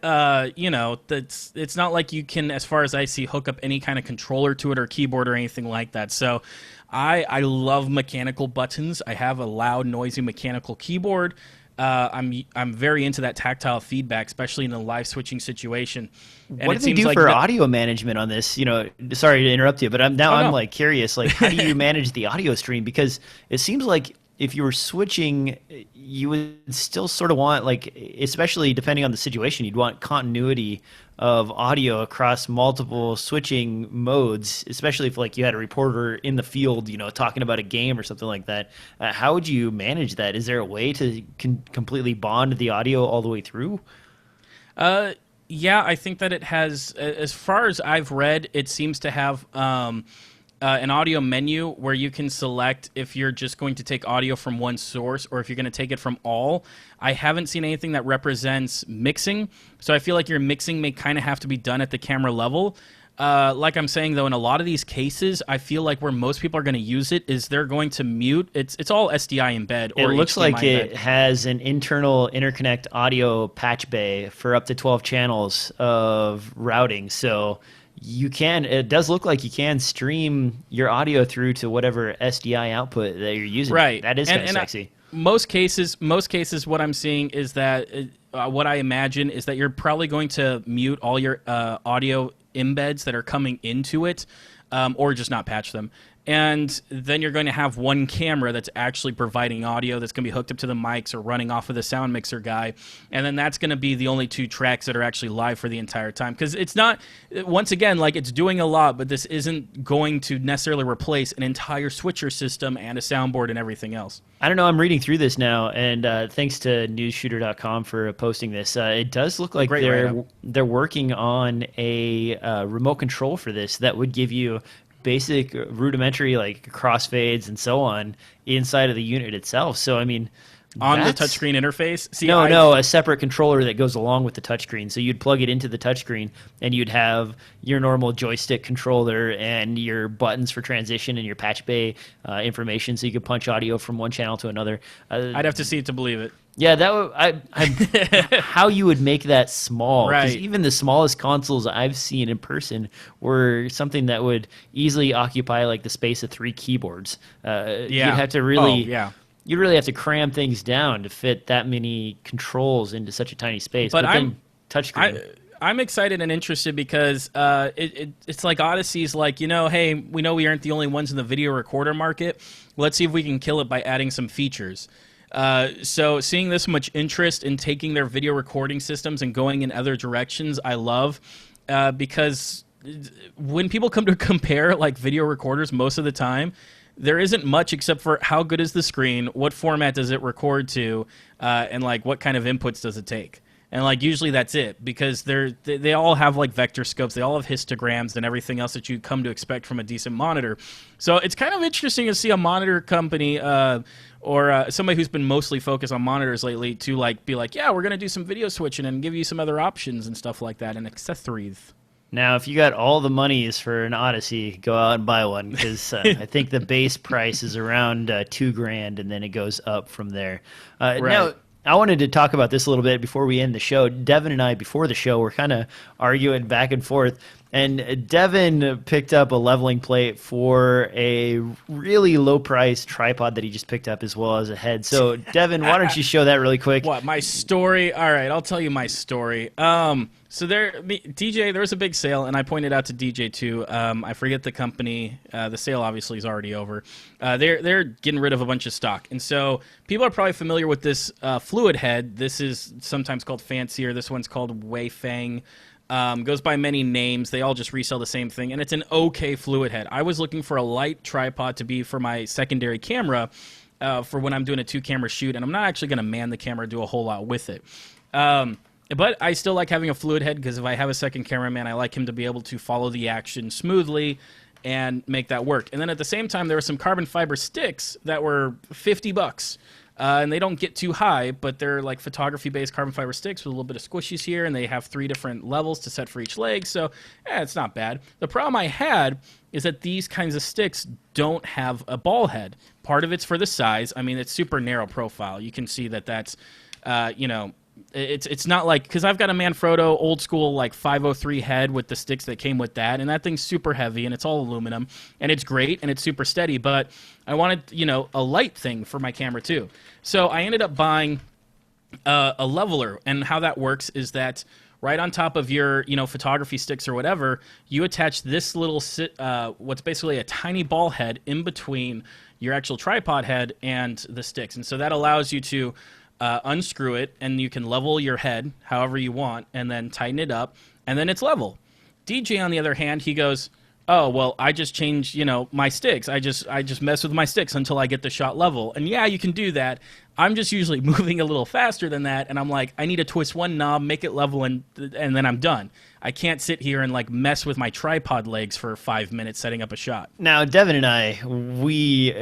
you know, it's not like you can, as far as I see, hook up any kind of controller to it or keyboard or anything like that. So I love mechanical buttons. I have a loud, noisy mechanical keyboard. I'm very into that tactile feedback, especially in a live switching situation. And what do they do for audio management on this? You know, sorry to interrupt you, but I'm like curious, like how do you manage the audio stream? Because it seems like if you were switching, you would still sort of want, like, especially depending on the situation, you'd want continuity of audio across multiple switching modes, especially if like you had a reporter in the field, you know, talking about a game or something like that. How would you manage that? Is there a way to completely bond the audio all the way through? Yeah, I think that it has, as far as I've read, it seems to have an audio menu where you can select if you're just going to take audio from one source or if you're going to take it from all. I haven't seen anything that represents mixing, so I feel like your mixing may kind of have to be done at the camera level. Like I'm saying, though, in a lot of these cases, I feel like where most people are going to use it is they're going to mute. It's all SDI embed. Or it looks HDMI like it has an internal interconnect audio patch bay for up to 12 channels of routing. So it does look like you can stream your audio through to whatever SDI output that you're using. Right. That is kind of sexy. Most cases, what I'm seeing is that what I imagine is that you're probably going to mute all your audio embeds that are coming into it, or just not patch them. And then you're going to have one camera that's actually providing audio that's going to be hooked up to the mics or running off of the sound mixer guy. And then that's going to be the only 2 tracks that are actually live for the entire time. Because it's not, once again, like, it's doing a lot, but this isn't going to necessarily replace an entire switcher system and a soundboard and everything else. I don't know. I'm reading through this now, and thanks to newsshooter.com for posting this. It does look like they're working on a remote control for this that would give you basic rudimentary like crossfades and so on inside of the unit itself. So I mean, on the touchscreen interface? See, no, a separate controller that goes along with the touchscreen. So you'd plug it into the touchscreen, and you'd have your normal joystick controller and your buttons for transition and your patch bay information, so you could punch audio from one channel to another. I'd have to see it to believe it. Yeah, that would how you would make that small. Right. Because even the smallest consoles I've seen in person were something that would easily occupy like the space of 3 keyboards. You'd have to really, you'd really have to cram things down to fit that many controls into such a tiny space. But then touchscreen. I'm excited and interested because it's like Odyssey's like, you know, hey, we know we aren't the only ones in the video recorder market. Let's see if we can kill it by adding some features. So seeing this much interest in taking their video recording systems and going in other directions, I love, because when people come to compare like video recorders, most of the time, there isn't much except for how good is the screen, what format does it record to, and like what kind of inputs does it take. and like usually that's it, because they all have like vector scopes, they all have histograms and everything else that you come to expect from a decent monitor. So it's kind of interesting to see a monitor company or somebody who's been mostly focused on monitors lately to like be like, yeah, we're gonna do some video switching and give you some other options and stuff like that and accessories. Now, if you got all the monies for an Odyssey, go out and buy one, because I think the base price is around $2,000, and then it goes up from there. Right. Now, I wanted to talk about this a little bit before we end the show. Devin and I, before the show, were kind of arguing back and forth. And Devin picked up a leveling plate for a really low-priced tripod that he just picked up, as well as a head. So, Devin, why don't you show that really quick? What, my story? All right, I'll tell you my story. So DJ, there was a big sale, and I pointed out to DJ too. I forget the company. The sale obviously is already over. They're getting rid of a bunch of stock, and so people are probably familiar with this fluid head. This is sometimes called fancier. This one's called Weifang. Goes by many names. They all just resell the same thing, and it's an okay fluid head. I was looking for a light tripod to be for my secondary camera for when I'm doing a 2-camera shoot, and I'm not actually going to man the camera, do a whole lot with it. But I still like having a fluid head, because if I have a second cameraman, I like him to be able to follow the action smoothly and make that work. And then at the same time, there were some carbon fiber sticks that were $50. And they don't get too high, but they're like photography-based carbon fiber sticks with a little bit of squishies here, and they have 3 different levels to set for each leg, so it's not bad. The problem I had is that these kinds of sticks don't have a ball head. Part of it's for the size. I mean, it's super narrow profile. You can see that that's, it's not like, because I've got a Manfrotto old school like 503 head with the sticks that came with that, and that thing's super heavy and it's all aluminum and it's great and it's super steady, but I wanted a light thing for my camera too. So I ended up buying a leveler, and how that works is that right on top of your photography sticks or whatever, you attach this little what's basically a tiny ball head in between your actual tripod head and the sticks, and so that allows you to unscrew it, and you can level your head however you want, and then tighten it up, and then it's level. DJ, on the other hand, he goes, oh, well, I just change, my sticks. I just mess with my sticks until I get the shot level. And yeah, you can do that. I'm just usually moving a little faster than that, and I'm like, I need to twist one knob, make it level, and then I'm done. I can't sit here and like mess with my tripod legs for 5 minutes setting up a shot. Now, Devin and I, we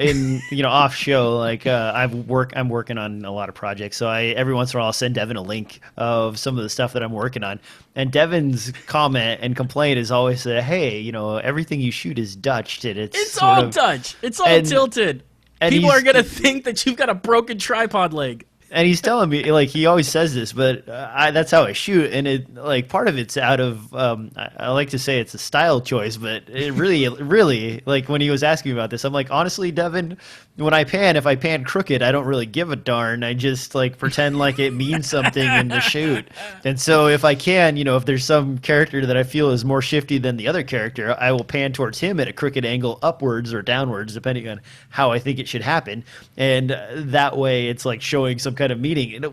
off show, like I'm working on a lot of projects, so every once in a while I'll send Devin a link of some of the stuff that I'm working on. And Devin's comment and complaint is always that, hey, everything you shoot is Dutched, and it's all Dutch. It's all tilted. And people are going to think that you've got a broken tripod leg. And he's telling me, like, he always says this, but that's how I shoot. And it, like, part of it's out of, I like to say it's a style choice, but it really, like, when he was asking me about this, I'm like, honestly, Devin, when I pan, if I pan crooked, I don't really give a darn. I just, like, pretend like it means something in the shoot. And so if I can, if there's some character that I feel is more shifty than the other character, I will pan towards him at a crooked angle upwards or downwards, depending on how I think it should happen. And that way it's, like, showing some kind of meaning.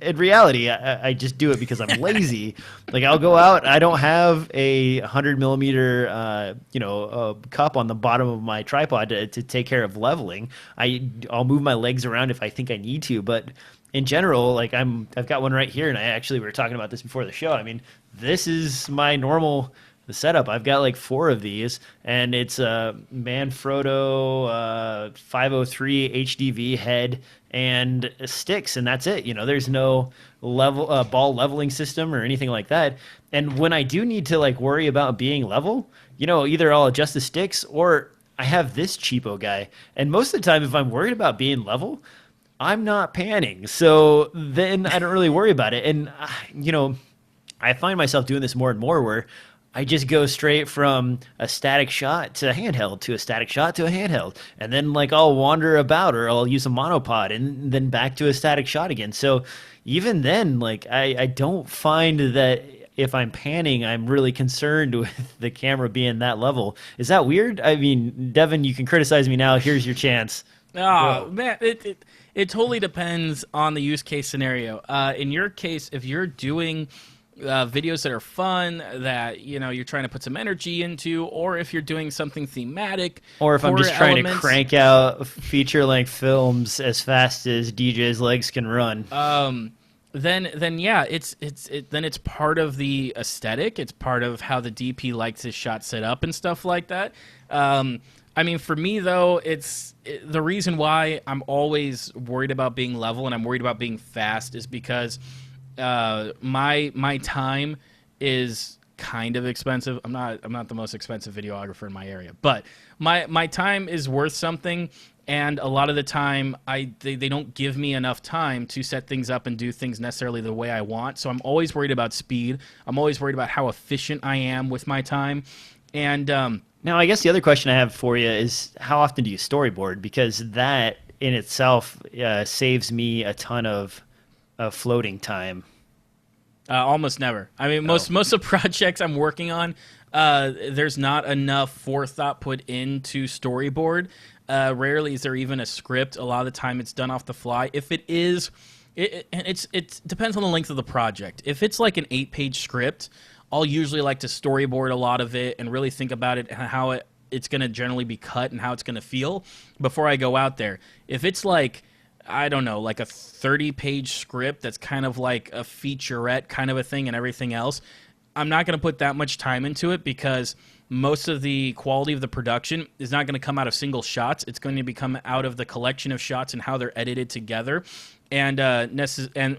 In reality, I just do it because I'm lazy. Like, I'll go out, I don't have a 100 millimeter, cup on the bottom of my tripod to take care of leveling. I'll move my legs around if I think I need to, but in general, like, I've got one right here, and we were talking about this before the show. I mean, this is my normal setup. I've got like 4 of these, and it's a Manfrotto 503 HDV head and sticks, and that's it. There's no ball leveling system or anything like that. And when I do need to like worry about being level, either I'll adjust the sticks or I have this cheapo guy. And most of the time, if I'm worried about being level, I'm not panning. So then I don't really worry about it. And, I find myself doing this more and more where I just go straight from a static shot to a handheld to a static shot to a handheld. And then like I'll wander about, or I'll use a monopod and then back to a static shot again. So even then, like I don't find that if I'm panning, I'm really concerned with the camera being that level. Is that weird? I mean, Devin, you can criticize me now. Here's your chance. Oh, man, it totally depends on the use case scenario. In your case, if you're doing videos that are fun, that you're trying to put some energy into, or if you're doing something thematic, or if I'm just trying to crank out feature-length films as fast as DJ's legs can run. then yeah, then it's part of the aesthetic. It's part of how the DP likes his shot set up and stuff like that. I mean, for me though, the reason why I'm always worried about being level and I'm worried about being fast is because my time is kind of expensive. I'm not the most expensive videographer in my area, but my time is worth something. And a lot of the time, they don't give me enough time to set things up and do things necessarily the way I want. So I'm always worried about speed. I'm always worried about how efficient I am with my time. And now, I guess the other question I have for you is, how often do you storyboard? Because that in itself saves me a ton of floating time. Almost never. I mean, most of the projects I'm working on, there's not enough forethought put into storyboard. Rarely is there even a script. A lot of the time it's done off the fly. If it is, it depends on the length of the project. If it's like an 8-page script, I'll usually like to storyboard a lot of it and really think about it and how it's going to generally be cut and how it's going to feel before I go out there. If it's like, I don't know, like a 30-page script that's kind of like a featurette kind of a thing and everything else, I'm not going to put that much time into it because most of the quality of the production is not going to come out of single shots. It's going to become out of the collection of shots and how they're edited together and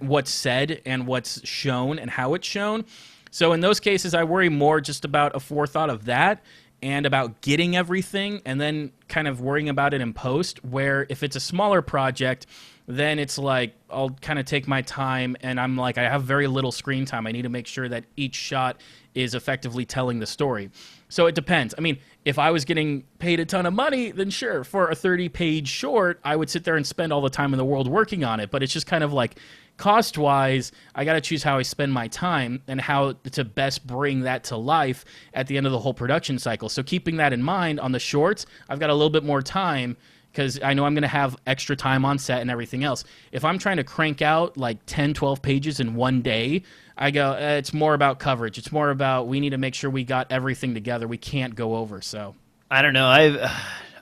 what's said and what's shown and how it's shown. So in those cases, I worry more just about a forethought of that and about getting everything and then kind of worrying about it in post, where if it's a smaller project, then it's like I'll kind of take my time and I'm like, I have very little screen time. I need to make sure that each shot is effectively telling the story. So it depends. I mean, if I was getting paid a ton of money, then sure, for a 30-page short, I would sit there and spend all the time in the world working on it. But it's just kind of like, cost-wise, I got to choose how I spend my time and how to best bring that to life at the end of the whole production cycle. So keeping that in mind on the shorts, I've got a little bit more time because I know I'm going to have extra time on set and everything else. If I'm trying to crank out like 10, 12 pages in one day, I go, it's more about coverage. It's more about we need to make sure we got everything together. We can't go over. So I don't know.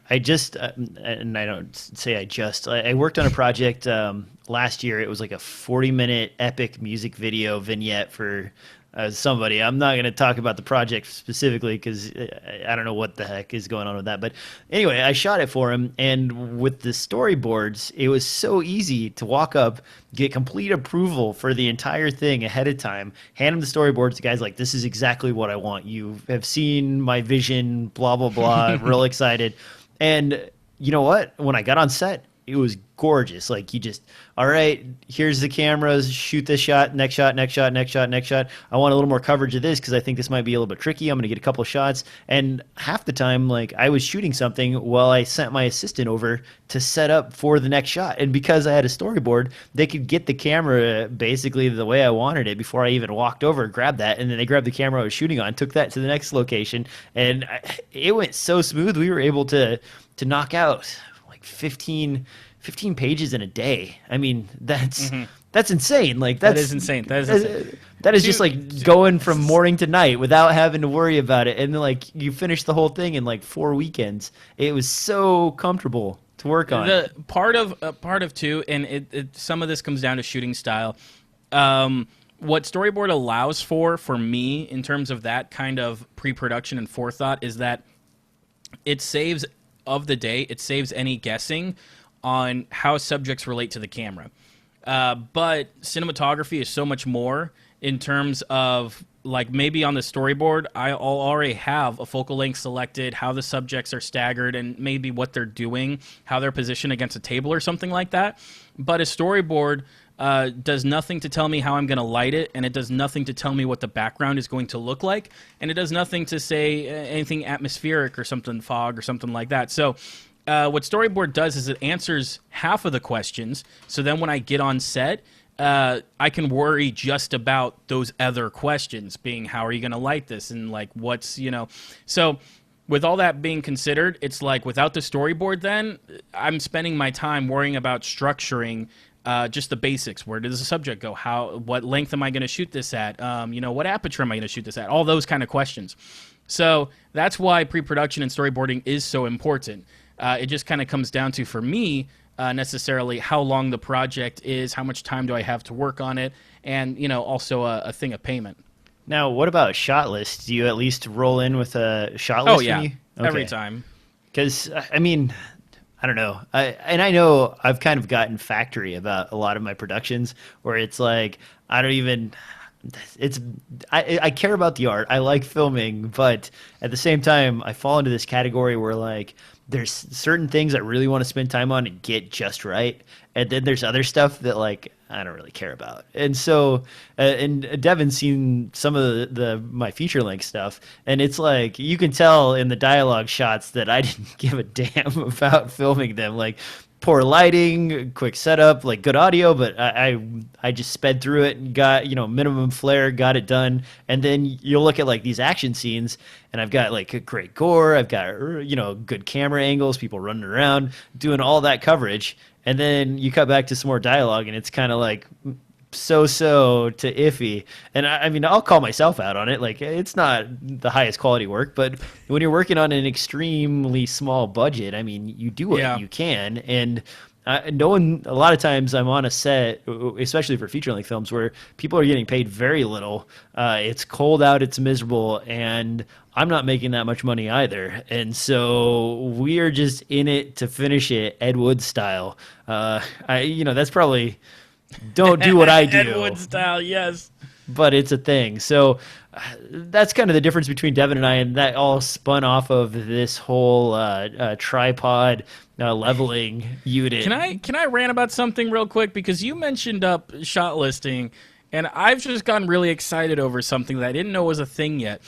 I just, and I don't say I worked on a project last year. It was like a 40-minute epic music video vignette for somebody. I'm not going to talk about the project specifically because I don't know what the heck is going on with that. But anyway, I shot it for him. And with the storyboards, it was so easy to walk up, get complete approval for the entire thing ahead of time, hand him the storyboards. The guy's like, this is exactly what I want. You have seen my vision, blah, blah, blah. Real excited. And you know what? When I got on set, it was gorgeous. Like, you just, all right, here's the cameras, shoot this shot, next shot, next shot, next shot, next shot. I want a little more coverage of this because I think this might be a little bit tricky. I'm going to get a couple of shots. And half the time, like, I was shooting something while I sent my assistant over to set up for the next shot. And because I had a storyboard, they could get the camera basically the way I wanted it before I even walked over, grabbed that, and then they grabbed the camera I was shooting on, took that to the next location. And it went so smooth. We were able to knock out like 15 pages in a day. I mean, that's insane. Like, that is insane. That is just like going from morning to night without having to worry about it. And then, like, you finish the whole thing in like 4 weekends. It was so comfortable to work on. The part of too, and some of this comes down to shooting style. What storyboard allows for me in terms of that kind of pre-production and forethought is that it saves any guessing on how subjects relate to the camera. But cinematography is so much more in terms of, like, maybe on the storyboard, I'll already have a focal length selected, how the subjects are staggered, and maybe what they're doing, how they're positioned against a table or something like that. But a storyboard does nothing to tell me how I'm going to light it, and it does nothing to tell me what the background is going to look like, and it does nothing to say anything atmospheric or something, fog or something like that. So what storyboard does is it answers half of the questions, so then when I get on set, I can worry just about those other questions, being how are you going to light this, and like what's, so with all that being considered, it's like without the storyboard, then I'm spending my time worrying about structuring just the basics. Where does the subject go? What length am I going to shoot this at? What aperture am I going to shoot this at? All those kind of questions. So that's why pre-production and storyboarding is so important. It just kind of comes down to, for me, necessarily how long the project is, how much time do I have to work on it, and also a thing of payment. Now, what about shot lists? Do you at least roll in with a shot list? Oh yeah, when you... every time. Because I mean, I don't know. I know I've kind of gotten factory about a lot of my productions where it's like I don't even. I care about the art. I like filming, but at the same time, I fall into this category where like there's certain things I really want to spend time on and get just right, and then there's other stuff that like I don't really care about. And so, and Devin's seen some of my feature length stuff, and it's like you can tell in the dialogue shots that I didn't give a damn about filming them. Like poor lighting, quick setup, like good audio, but I just sped through it and got minimum flare, got it done. And then you'll look at like these action scenes, and I've got like a great gore, I've got good camera angles, people running around, doing all that coverage, and then you cut back to some more dialogue, and it's kind of like so to iffy. And I mean, I'll call myself out on it. Like, it's not the highest quality work, but when you're working on an extremely small budget, I mean, you do what you can. And no one, a lot of times I'm on a set, especially for feature-length films, where people are getting paid very little. It's cold out, it's miserable, and I'm not making that much money either. And so we are just in it to finish it Ed Wood style. That's probably... Don't do what I do. Ed Wood style, yes. But it's a thing. So that's kind of the difference between Devin and I, and that all spun off of this whole tripod leveling unit. Can I rant about something real quick? Because you mentioned up shot listing, and I've just gotten really excited over something that I didn't know was a thing yet.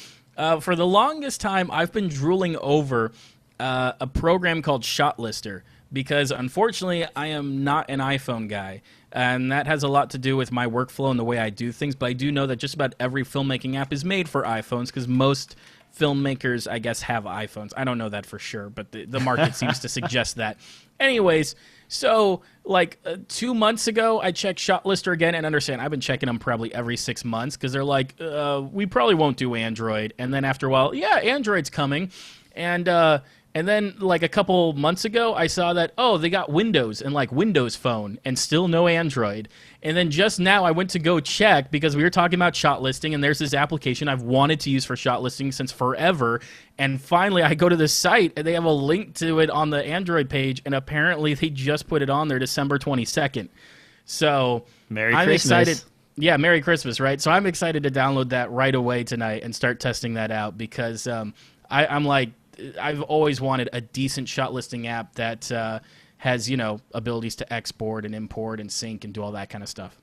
For the longest time, I've been drooling over a program called Shot Lister, because unfortunately I am not an iPhone guy, and that has a lot to do with my workflow and the way I do things. But I do know that just about every filmmaking app is made for iPhones, because most filmmakers, I guess, have iPhones. I don't know that for sure, but the market seems to suggest that. Anyways, so like 2 months ago, I checked Shot Lister again, and understand I've been checking them probably every 6 months, because they're like, we probably won't do Android. And then after a while, yeah, Android's coming. And then, like, a couple months ago, I saw that, oh, they got Windows and, like, Windows Phone and still no Android. And then just now I went to go check, because we were talking about shot listing, and there's this application I've wanted to use for shot listing since forever. And finally, I go to the site, and they have a link to it on the Android page, and apparently they just put it on there December 22nd. So Merry I'm Christmas. excited. Yeah, Merry Christmas, right? So I'm excited to download that right away tonight and start testing that out, because I'm like, I've always wanted a decent shot listing app that has, abilities to export and import and sync and do all that kind of stuff.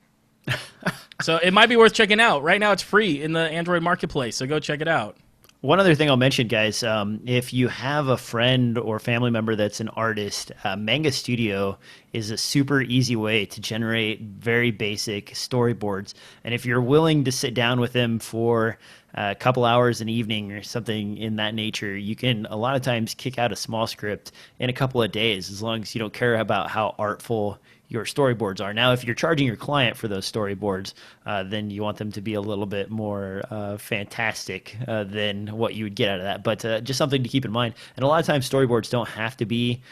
So it might be worth checking out. Right now it's free in the Android marketplace, so go check it out. One other thing I'll mention, guys, if you have a friend or family member that's an artist, Manga Studio is a super easy way to generate very basic storyboards. And if you're willing to sit down with them for a couple hours an evening or something in that nature, you can a lot of times kick out a small script in a couple of days, as long as you don't care about how artful your storyboards are. Now, if you're charging your client for those storyboards, then you want them to be a little bit more fantastic than what you would get out of that. But just something to keep in mind. And a lot of times storyboards don't have to be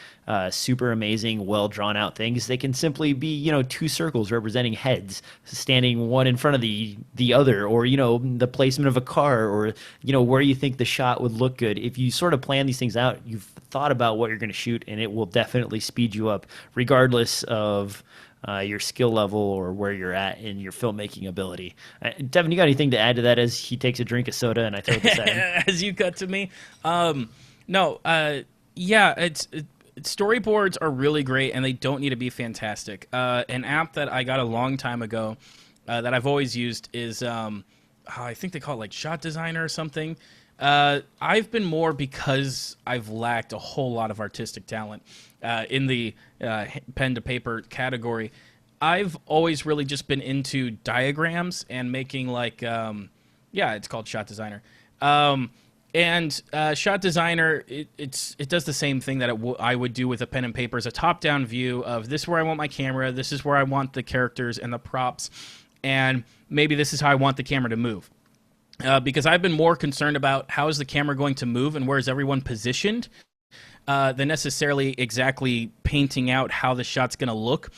super amazing, well drawn out things. They can simply be, two circles representing heads standing one in front of the other, or, the placement of a car, or, where you think the shot would look good. If you sort of plan these things out, you've thought about what you're going to shoot, and it will definitely speed you up, regardless of your skill level or where you're at in your filmmaking ability. Devin, you got anything to add to that as he takes a drink of soda and I throw this at him? As you cut to me? Storyboards are really great, and they don't need to be fantastic. An app that I got a long time ago that I've always used is, I think they call it like Shot Designer or something. I've been more, because I've lacked a whole lot of artistic talent in the pen to paper category. I've always really just been into diagrams and making like, it's called Shot Designer. And Shot Designer, it does the same thing that I would do with a pen and paper, is a top-down view of this is where I want my camera, this is where I want the characters and the props, and maybe this is how I want the camera to move. Because I've been more concerned about how is the camera going to move and where is everyone positioned, than necessarily exactly painting out how the shot's going to look,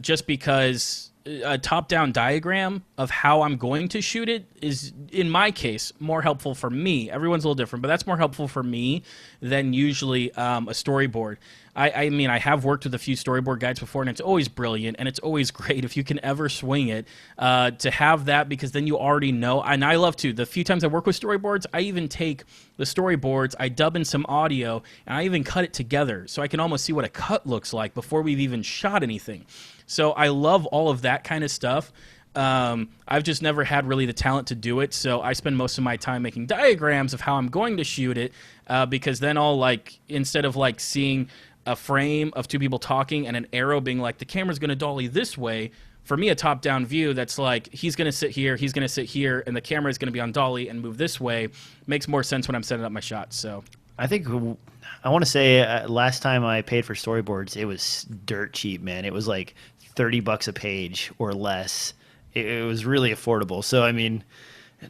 just because a top-down diagram of how I'm going to shoot it is, in my case, more helpful for me. Everyone's a little different, but that's more helpful for me than usually a storyboard. I mean, I have worked with a few storyboard guides before, and it's always brilliant, and it's always great if you can ever swing it to have that, because then you already know. And I love to. The few times I work with storyboards, I even take the storyboards, I dub in some audio, and I even cut it together so I can almost see what a cut looks like before we've even shot anything. So I love all of that kind of stuff. I've just never had really the talent to do it, so I spend most of my time making diagrams of how I'm going to shoot it, because then I'll, like, instead of like seeing a frame of two people talking and an arrow being like, the camera's going to dolly this way, for me, a top-down view that's like, he's going to sit here, he's going to sit here, and the camera is going to be on dolly and move this way, makes more sense when I'm setting up my shots. So I think I want to say last time I paid for storyboards, it was dirt cheap, man. It was like $30 a page or less. It was really affordable. So I mean,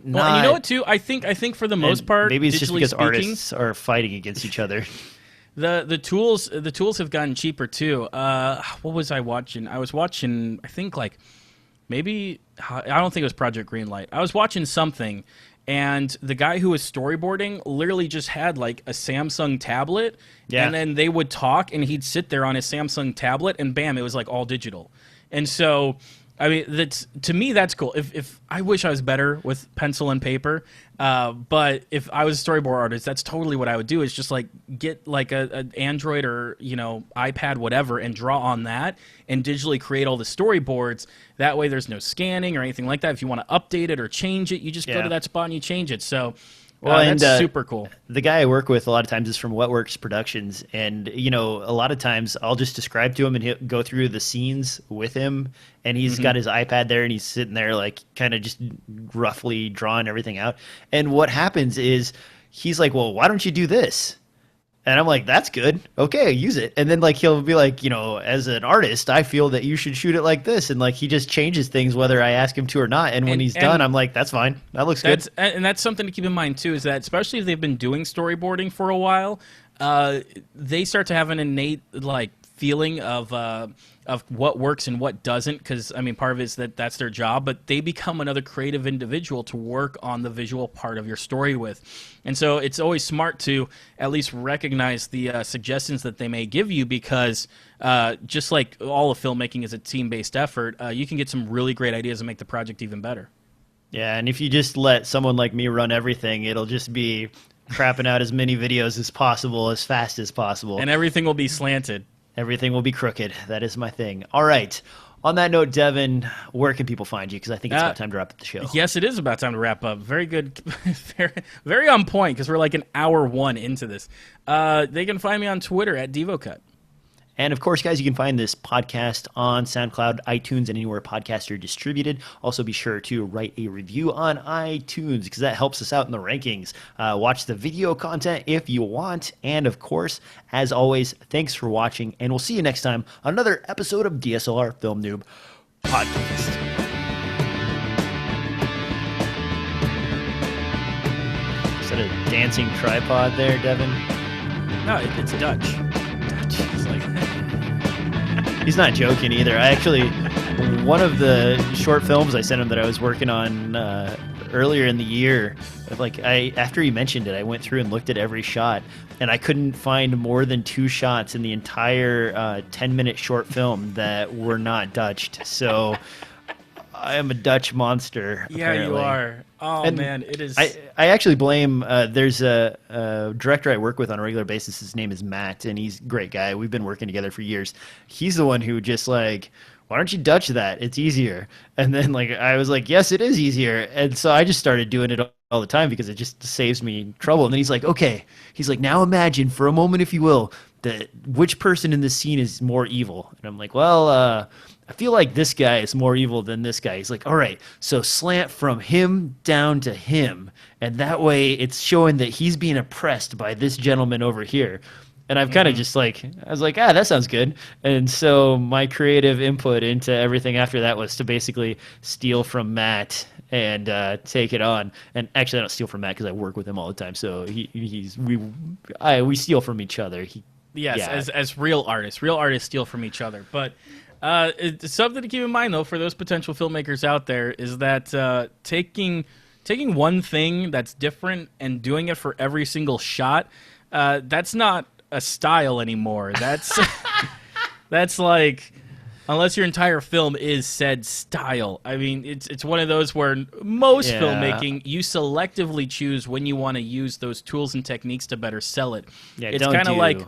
well, and you know what too? I think for the most part, maybe it's just because speaking, artists are fighting against each other. The tools have gotten cheaper too. What was I watching? I was watching, I think, like, maybe, I don't think it was Project Greenlight. I was watching something, and the guy who was storyboarding literally just had like a Samsung tablet, and then they would talk, and he'd sit there on his Samsung tablet, and bam, it was like all digital. And so, I mean, that's, to me, that's cool. If I wish I was better with pencil and paper, but if I was a storyboard artist, that's totally what I would do, is just like get like an Android or, you know, iPad, whatever, and draw on that and digitally create all the storyboards. That way there's no scanning or anything like that. If you want to update it or change it, you just go to that spot and you change it. So that's super cool. The guy I work with a lot of times is from Wetworks Productions, and you know, a lot of times I'll just describe to him and he'll go through the scenes with him, and he's got his iPad there and he's sitting there like kind of just roughly drawing everything out. And what happens is he's like, "Well, why don't you do this?" And I'm like, "That's good. Okay, use it." And then like he'll be like, "You know, as an artist, I feel that you should shoot it like this." And like he just changes things whether I ask him to or not. And when he's done, I'm like, "That's fine. That looks good." And that's something to keep in mind too, is that especially if they've been doing storyboarding for a while, they start to have an innate like feeling of what works and what doesn't, because I mean, part of it is that that's their job, but they become another creative individual to work on the visual part of your story with. And so it's always smart to at least recognize the suggestions that they may give you, because just like all of filmmaking is a team-based effort, you can get some really great ideas and make the project even better. Yeah, and if you just let someone like me run everything, it'll just be crapping out as many videos as possible, as fast as possible. And everything will be slanted. Everything will be crooked. That is my thing. All right. On that note, Devin, where can people find you? Because I think it's about time to wrap up the show. Yes, it is about time to wrap up. Very good. very, very on point, because we're like an hour one into this. They can find me on Twitter at DevoCut. And of course, guys, you can find this podcast on SoundCloud, iTunes, and anywhere podcasts are distributed. Also, be sure to write a review on iTunes, because that helps us out in the rankings. Watch the video content if you want. And of course, as always, thanks for watching, and we'll see you next time on another episode of DSLR Film Noob Podcast. Is that a dancing tripod there, Devin? No, it's Dutch. It's like... He's not joking either. I actually, one of the short films I sent him that I was working on earlier in the year, like after he mentioned it, I went through and looked at every shot, and I couldn't find more than 2 shots in the entire 10-minute short film that were not Dutched. So I am a Dutch monster. Yeah, apparently. you are. Oh, and man, it is. I actually blame, there's a director I work with on a regular basis. His name is Matt, and he's a great guy. We've been working together for years. He's the one who just like, why don't you Dutch that? It's easier. And then like I was like, yes, it is easier. And so I just started doing it all the time because it just saves me trouble. And then he's like, okay. He's like, now imagine for a moment, if you will, that which person in this scene is more evil. And I'm like, well, I feel like this guy is more evil than this guy. He's like, all right, so slant from him down to him. And that way it's showing that he's being oppressed by this gentleman over here. And I've kind of just like, I was like, that sounds good. And so my creative input into everything after that was to basically steal from Matt and take it on. And actually, I don't steal from Matt because I work with him all the time. So we steal from each other. As real artists steal from each other. But it's something to keep in mind, though, for those potential filmmakers out there, is that taking one thing that's different and doing it for every single shot, that's not a style anymore. That's like, unless your entire film is said style. I mean, it's one of those where most filmmaking, you selectively choose when you want to use those tools and techniques to better sell it. Yeah, it's kind of like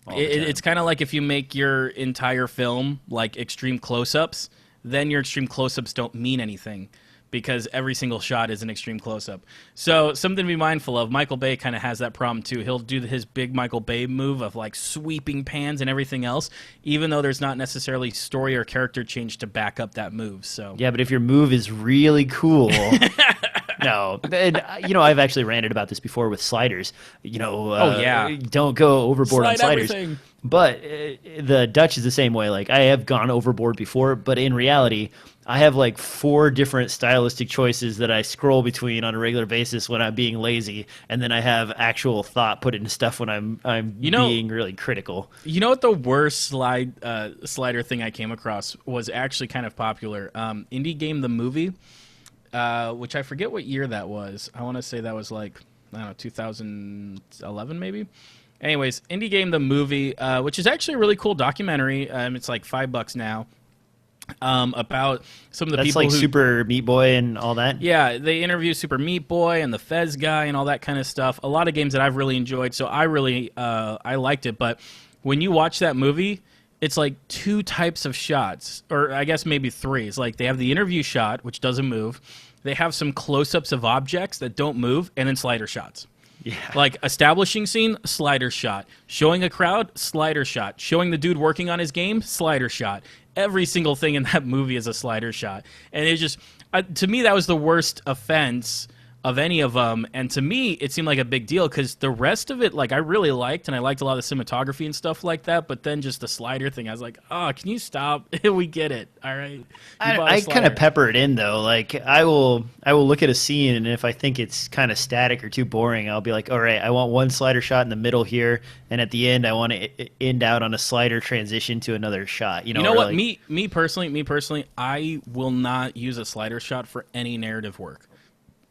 it's kind of like if you make your entire film like extreme close-ups, then your extreme close-ups don't mean anything, because every single shot is an extreme close-up. So something to be mindful of. Michael Bay kind of has that problem too. He'll do his big Michael Bay move of like sweeping pans and everything else, even though there's not necessarily story or character change to back up that move. So yeah, but if your move is really cool, no, and, I've actually ranted about this before with sliders. Don't go overboard on sliders. Everything. But the Dutch is the same way. Like, I have gone overboard before, but in reality, I have like 4 different stylistic choices that I scroll between on a regular basis when I'm being lazy, and then I have actual thought put into stuff when I'm being really critical. You know what the worst slider thing I came across was actually kind of popular? Indie Game the movie, which I forget what year that was. I want to say that was like, I don't know, 2011 maybe. Anyways, Indie Game the movie, which is actually a really cool documentary. It's like $5 now. About some of the people like who, Super Meat Boy and all that. Yeah, they interview Super Meat Boy and the Fez guy and all that kind of stuff. A lot of games that I've really enjoyed, so I really I liked it. But when you watch that movie, it's like 2 types of shots, or I guess maybe 3. It's like they have the interview shot, which doesn't move. They have some close-ups of objects that don't move, and then slider shots. Yeah. Like establishing scene, slider shot. Showing a crowd, slider shot. Showing the dude working on his game, slider shot. Every single thing in that movie is a slider shot. And it just, to me, that was the worst offense of any of them. And to me, it seemed like a big deal because the rest of it, like, I really liked, and I liked a lot of the cinematography and stuff like that. But then just the slider thing, I was like, oh, can you stop? We get it. All right. I kind of pepper it in, though. Like, I will look at a scene, and if I think it's kind of static or too boring, I'll be like, all right, I want one slider shot in the middle here, and at the end, I want to end out on a slider transition to another shot. You know what? Like, me personally, I will not use a slider shot for any narrative work.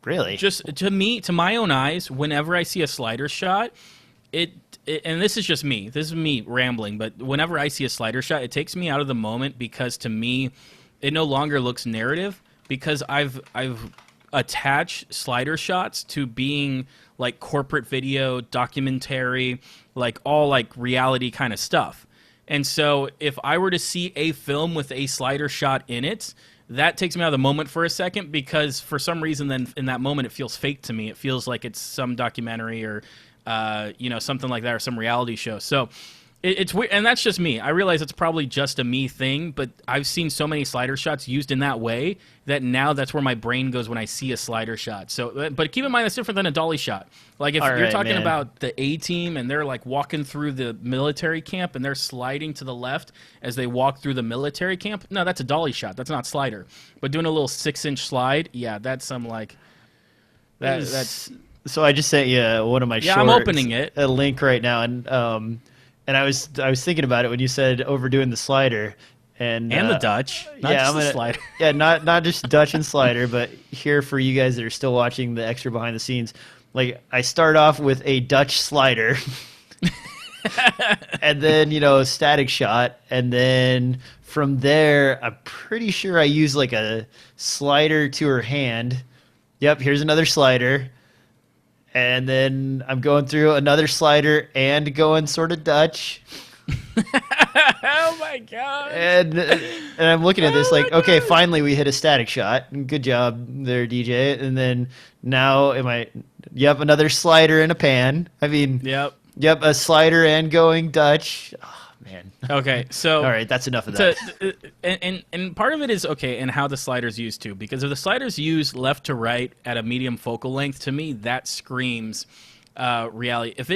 Really? Just to my own eyes, whenever I see a slider shot, it and this is just me. This is me rambling, but whenever I see a slider shot, it takes me out of the moment because to me, it no longer looks narrative because I've attached slider shots to being like corporate video, documentary, like all like reality kind of stuff. And so if I were to see a film with a slider shot in it, that takes me out of the moment for a second because for some reason then in that moment it feels fake to me. It feels like it's some documentary or something like that or some reality show. So it's weird, and that's just me. I realize it's probably just a me thing, but I've seen so many slider shots used in that way that now that's where my brain goes when I see a slider shot. So, but keep in mind that's different than a dolly shot. Like if you're talking about the A-team and they're like walking through the military camp and they're sliding to the left as they walk through the military camp, no, that's a dolly shot. That's not slider. But doing a little 6-inch slide, yeah, that's some like that's. So I just sent you one of my shorts. Yeah, I'm opening it. A link right now, and I was thinking about it when you said overdoing the slider and the Dutch, not just the slider. Yeah, not just Dutch and slider, but here for you guys that are still watching the extra behind the scenes, like I start off with a Dutch slider, and then static shot, and then from there I'm pretty sure I use like a slider to her hand. Yep, here's another slider. And then I'm going through another slider and going sort of Dutch. Oh my god! And I'm looking at this like, okay, finally we hit a static shot. Good job there, DJ. And then now Yep, another slider and a pan. I mean, yep, a slider and going Dutch. Oh, man. Okay, so all right, that's enough of that. And part of it is okay, and how the sliders used to, because if the sliders use left to right at a medium focal length, to me that screams reality. If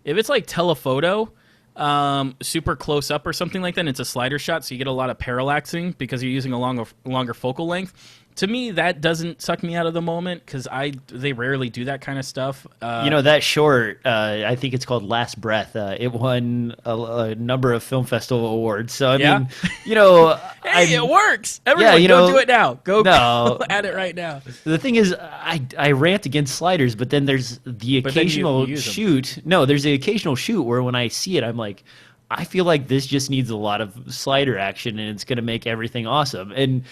If it's like telephoto, super close up or something like that, and it's a slider shot, so you get a lot of parallaxing because you're using a longer focal length. To me, that doesn't suck me out of the moment because they rarely do that kind of stuff. That short, I think it's called Last Breath. It won a number of film festival awards. So I mean, hey, it works. Everyone, go do it now. Go at it right now. The thing is, I rant against sliders, but then there's the occasional shoot. No, there's the occasional shoot where when I see it, I'm like, I feel like this just needs a lot of slider action, and it's going to make everything awesome. And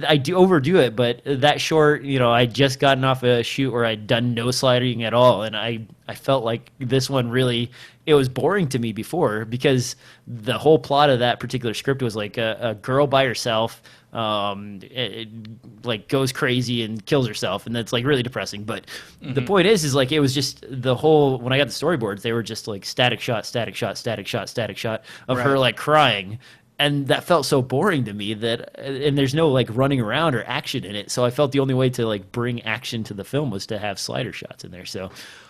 I do overdo it, but that short, I'd just gotten off a shoot where I'd done no sliding at all, and I felt like this one really, it was boring to me before because the whole plot of that particular script was like a girl by herself, like goes crazy and kills herself, and that's like really depressing. But the point is like it was just the whole, when I got the storyboards, they were just like static shot, static shot, static shot, static shot of her like crying. And that felt so boring to me and there's no like running around or action in it. So I felt the only way to like bring action to the film was to have slider shots in there. So,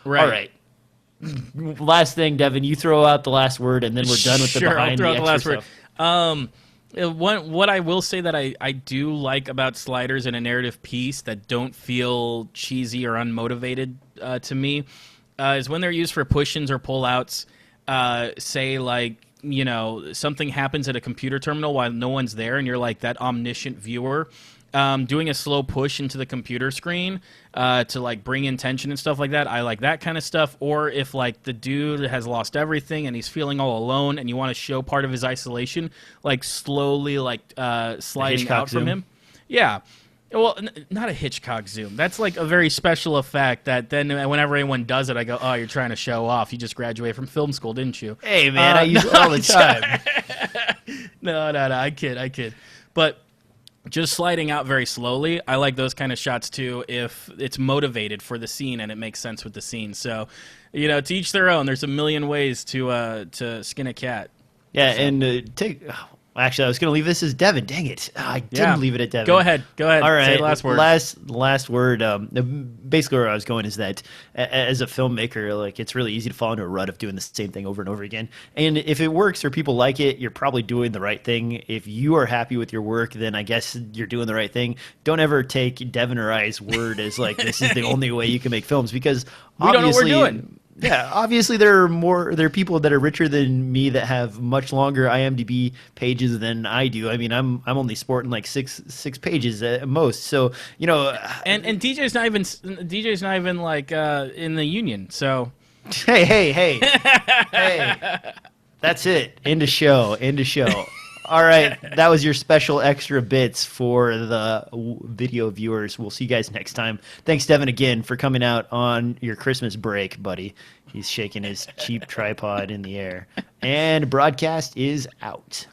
all right. Last thing, Devin, you throw out the last word and then we're done with the behind the last word. What I will say that I do like about sliders in a narrative piece that don't feel cheesy or unmotivated to me is when they're used for push-ins or pull-outs, say like, something happens at a computer terminal while no one's there, and you're like that omniscient viewer doing a slow push into the computer screen to like bring in tension and stuff like that. I like that kind of stuff. Or if like the dude has lost everything and he's feeling all alone and you want to show part of his isolation, like slowly like sliding out from him. Yeah. Well, not a Hitchcock zoom. That's like a very special effect that then whenever anyone does it, I go, oh, you're trying to show off. You just graduated from film school, didn't you? Hey, man, I use it all the time. No, I kid. But just sliding out very slowly, I like those kind of shots too if it's motivated for the scene and it makes sense with the scene. So, to each their own. There's a million ways to skin a cat. Yeah, so. And actually, I was going to leave this as Devin. Dang it. I didn't leave it at Devin. Go ahead. All right. Say the last word. Last word. Basically, where I was going is that as a filmmaker, like it's really easy to fall into a rut of doing the same thing over and over again. And if it works or people like it, you're probably doing the right thing. If you are happy with your work, then I guess you're doing the right thing. Don't ever take Devin or I's word as like this is the only way you can make films because we don't know what we're doing. Yeah, obviously there are people that are richer than me that have much longer IMDb pages than I do. I mean, I'm only sporting like six pages at most. So, and DJ's not even like in the union. So, hey. That's it. End of show. All right, that was your special extra bits for the video viewers. We'll see you guys next time. Thanks, Devin, again, for coming out on your Christmas break, buddy. He's shaking his cheap tripod in the air. And broadcast is out.